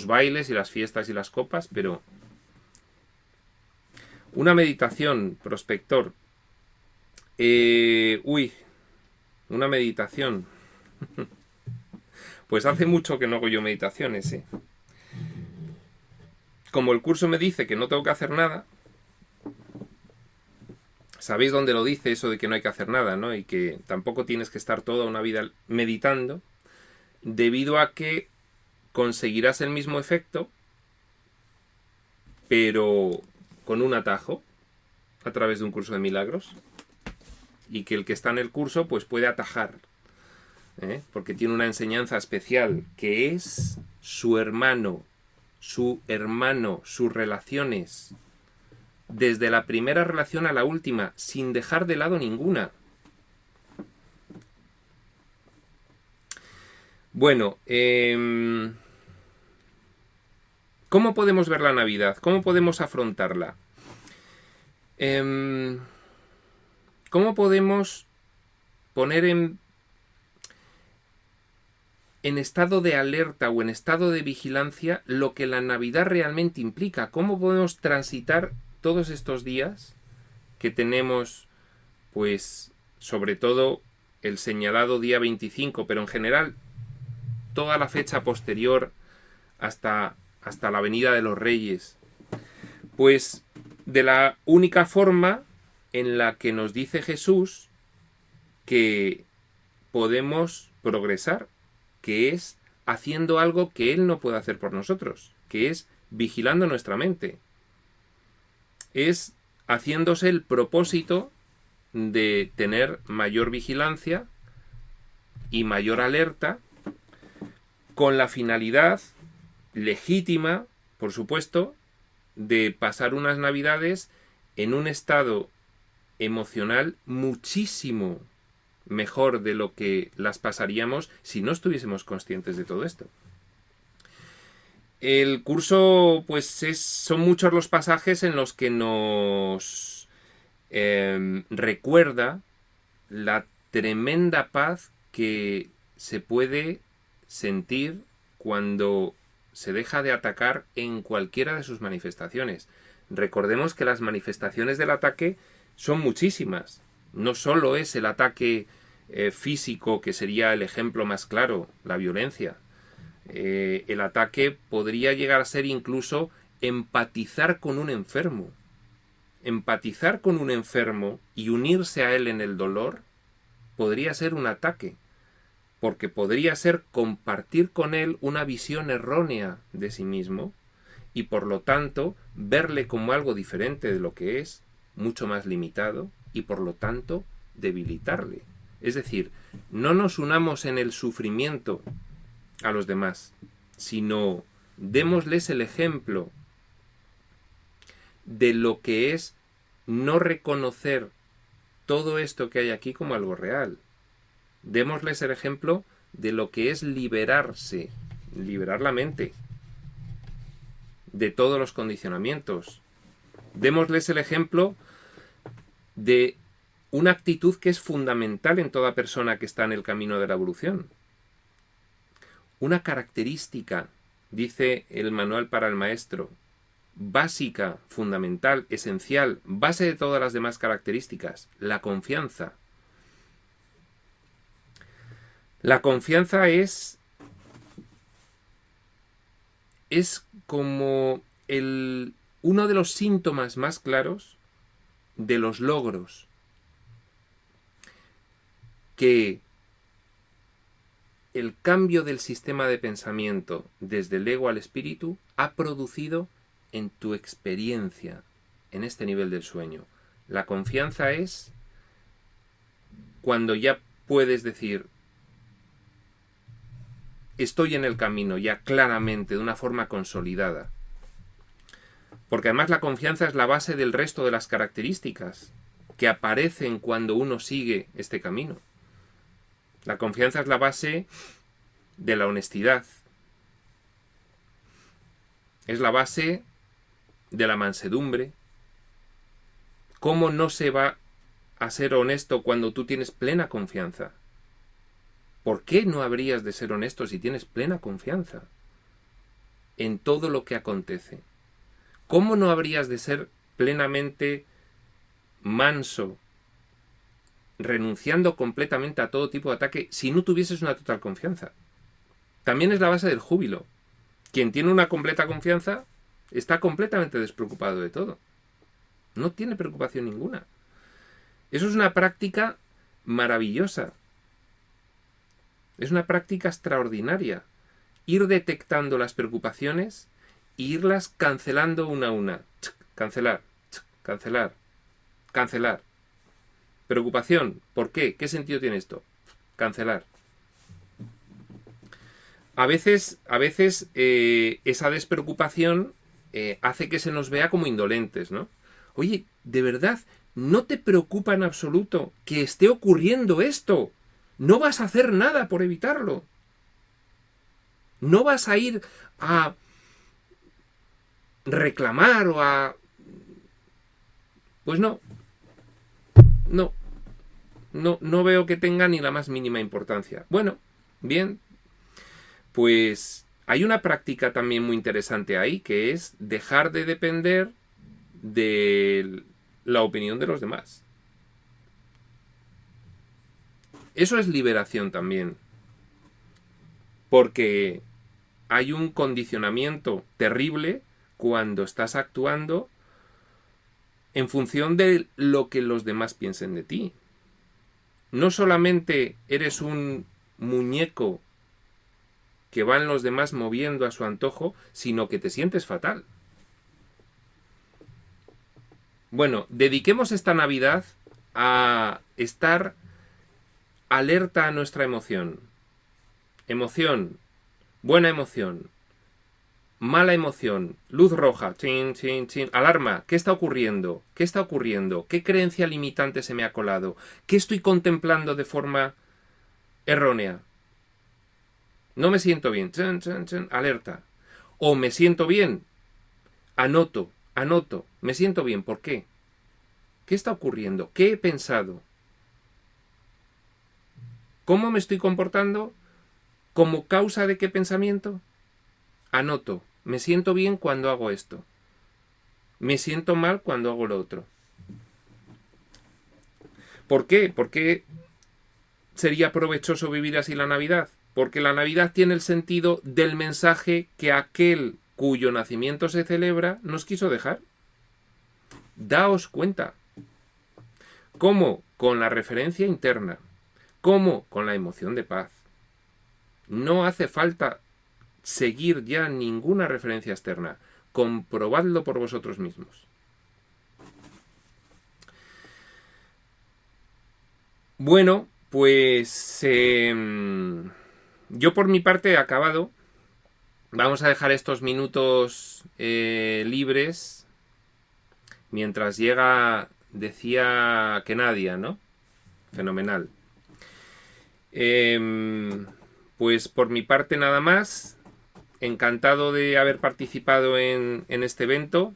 bailes y las fiestas y las copas, pero una meditación, prospector. Una meditación. Pues hace mucho que no hago yo meditaciones, ¿eh? Como el curso me dice que no tengo que hacer nada, ¿sabéis dónde lo dice eso de que no hay que hacer nada, ¿no? Y que tampoco tienes que estar toda una vida meditando, debido a que conseguirás el mismo efecto, pero con un atajo, a través de un curso de milagros, y que el que está en el curso pues puede atajar, porque tiene una enseñanza especial, que es sus relaciones, desde la primera relación a la última, sin dejar de lado ninguna. Bueno, ¿cómo podemos ver la Navidad? ¿Cómo podemos afrontarla? ¿Cómo podemos poner en estado de alerta o en estado de vigilancia lo que la Navidad realmente implica? ¿Cómo podemos transitar todos estos días que tenemos, pues, sobre todo el señalado día 25, pero en general toda la fecha posterior hasta la venida de los Reyes? Pues de la única forma en la que nos dice Jesús que podemos progresar, que es haciendo algo que Él no puede hacer por nosotros, que es vigilando nuestra mente. Es haciéndose el propósito de tener mayor vigilancia y mayor alerta, con la finalidad legítima, por supuesto, de pasar unas Navidades en un estado emocional muchísimo mejor de lo que las pasaríamos si no estuviésemos conscientes de todo esto. El curso, pues son muchos los pasajes en los que nos recuerda la tremenda paz que se puede sentir cuando se deja de atacar en cualquiera de sus manifestaciones. Recordemos que las manifestaciones del ataque son muchísimas. No solo es el ataque físico, que sería el ejemplo más claro, la violencia. El ataque podría llegar a ser incluso empatizar con un enfermo. Empatizar con un enfermo y unirse a él en el dolor podría ser un ataque, porque podría ser compartir con él una visión errónea de sí mismo y por lo tanto verle como algo diferente de lo que es, mucho más limitado, y por lo tanto debilitarle. Es decir, no nos unamos en el sufrimiento a los demás, sino démosles el ejemplo de lo que es no reconocer todo esto que hay aquí como algo real. Démosles el ejemplo de lo que es liberarse, liberar la mente de todos los condicionamientos. Démosles el ejemplo de una actitud que es fundamental en toda persona que está en el camino de la evolución. Una característica, dice el manual para el maestro, básica, fundamental, esencial, base de todas las demás características, la confianza. La confianza es como uno de los síntomas más claros de los logros que el cambio del sistema de pensamiento desde el ego al espíritu ha producido en tu experiencia en este nivel del sueño. La confianza es cuando ya puedes decir: estoy en el camino ya claramente, de una forma consolidada. Porque además la confianza es la base del resto de las características que aparecen cuando uno sigue este camino. La confianza es la base de la honestidad. Es la base de la mansedumbre. ¿Cómo no se va a ser honesto cuando tú tienes plena confianza? ¿Por qué no habrías de ser honesto si tienes plena confianza en todo lo que acontece? ¿Cómo no habrías de ser plenamente manso, renunciando completamente a todo tipo de ataque si no tuvieses una total confianza? También es la base del júbilo. Quien tiene una completa confianza está completamente despreocupado de todo. No tiene preocupación ninguna. Eso es una práctica maravillosa. Es una práctica extraordinaria. Ir detectando las preocupaciones e irlas cancelando una a una. Cancelar, cancelar, cancelar. Preocupación. ¿Por qué? ¿Qué sentido tiene esto? Cancelar. A veces esa despreocupación hace que se nos vea como indolentes, ¿no? Oye, ¿de verdad no te preocupa en absoluto que esté ocurriendo esto? No vas a hacer nada por evitarlo. No vas a ir a reclamar o a... Pues no veo que tenga ni la más mínima importancia. Bueno, bien, pues hay una práctica también muy interesante ahí, que es dejar de depender de la opinión de los demás. Eso es liberación también, porque hay un condicionamiento terrible cuando estás actuando en función de lo que los demás piensen de ti. No solamente eres un muñeco que van los demás moviendo a su antojo, sino que te sientes fatal. Bueno, dediquemos esta Navidad a estar alerta a nuestra emoción. Emoción, buena emoción, mala emoción, luz roja, chin, chin, chin, alarma, ¿qué está ocurriendo? ¿Qué está ocurriendo? ¿Qué creencia limitante se me ha colado? ¿Qué estoy contemplando de forma errónea? No me siento bien, chin, chin, chin, alerta. O me siento bien, anoto, me siento bien, ¿por qué? ¿Qué está ocurriendo? ¿Qué he pensado? ¿Cómo me estoy comportando? ¿Como causa de qué pensamiento? Anoto, me siento bien cuando hago esto. Me siento mal cuando hago lo otro. ¿Por qué? ¿Por qué sería provechoso vivir así la Navidad? Porque la Navidad tiene el sentido del mensaje que aquel cuyo nacimiento se celebra nos quiso dejar. Daos cuenta. ¿Cómo? Con la referencia interna. ¿Cómo? Con la emoción de paz. No hace falta seguir ya ninguna referencia externa. Comprobadlo por vosotros mismos. Bueno, pues yo por mi parte he acabado. Vamos a dejar estos minutos libres mientras llega, decía que Nadia, ¿no? Fenomenal. Pues por mi parte nada más. Encantado de haber participado en este evento.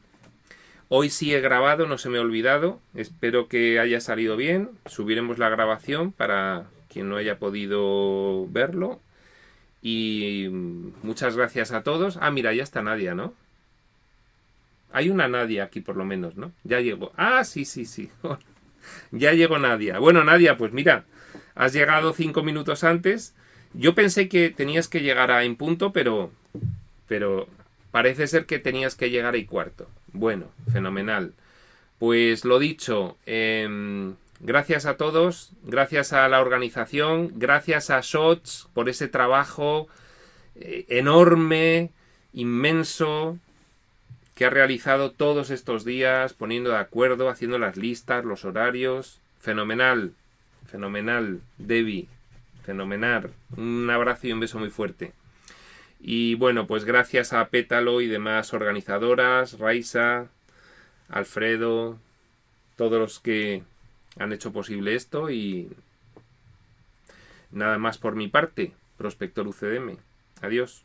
Hoy sí he grabado, no se me ha olvidado. Espero que haya salido bien. Subiremos la grabación para quien no haya podido verlo. Y muchas gracias a todos. Ah, mira, ya está Nadia, ¿no? Hay una Nadia aquí por lo menos, ¿no? Ya llegó. Ah, sí. Ya llegó Nadia. Bueno, Nadia, pues mira, has llegado 5 minutos antes. Yo pensé que tenías que llegar en punto, pero parece ser que tenías que llegar a y cuarto. Bueno, fenomenal. Pues lo dicho, gracias a todos, gracias a la organización, gracias a Shots por ese trabajo enorme, inmenso, que ha realizado todos estos días, poniendo de acuerdo, haciendo las listas, los horarios. Fenomenal, Debbie, fenomenal. Un abrazo y un beso muy fuerte. Y bueno, pues gracias a Pétalo y demás organizadoras, Raisa, Alfredo, todos los que han hecho posible esto. Y nada más por mi parte, Prospector UCDM. Adiós.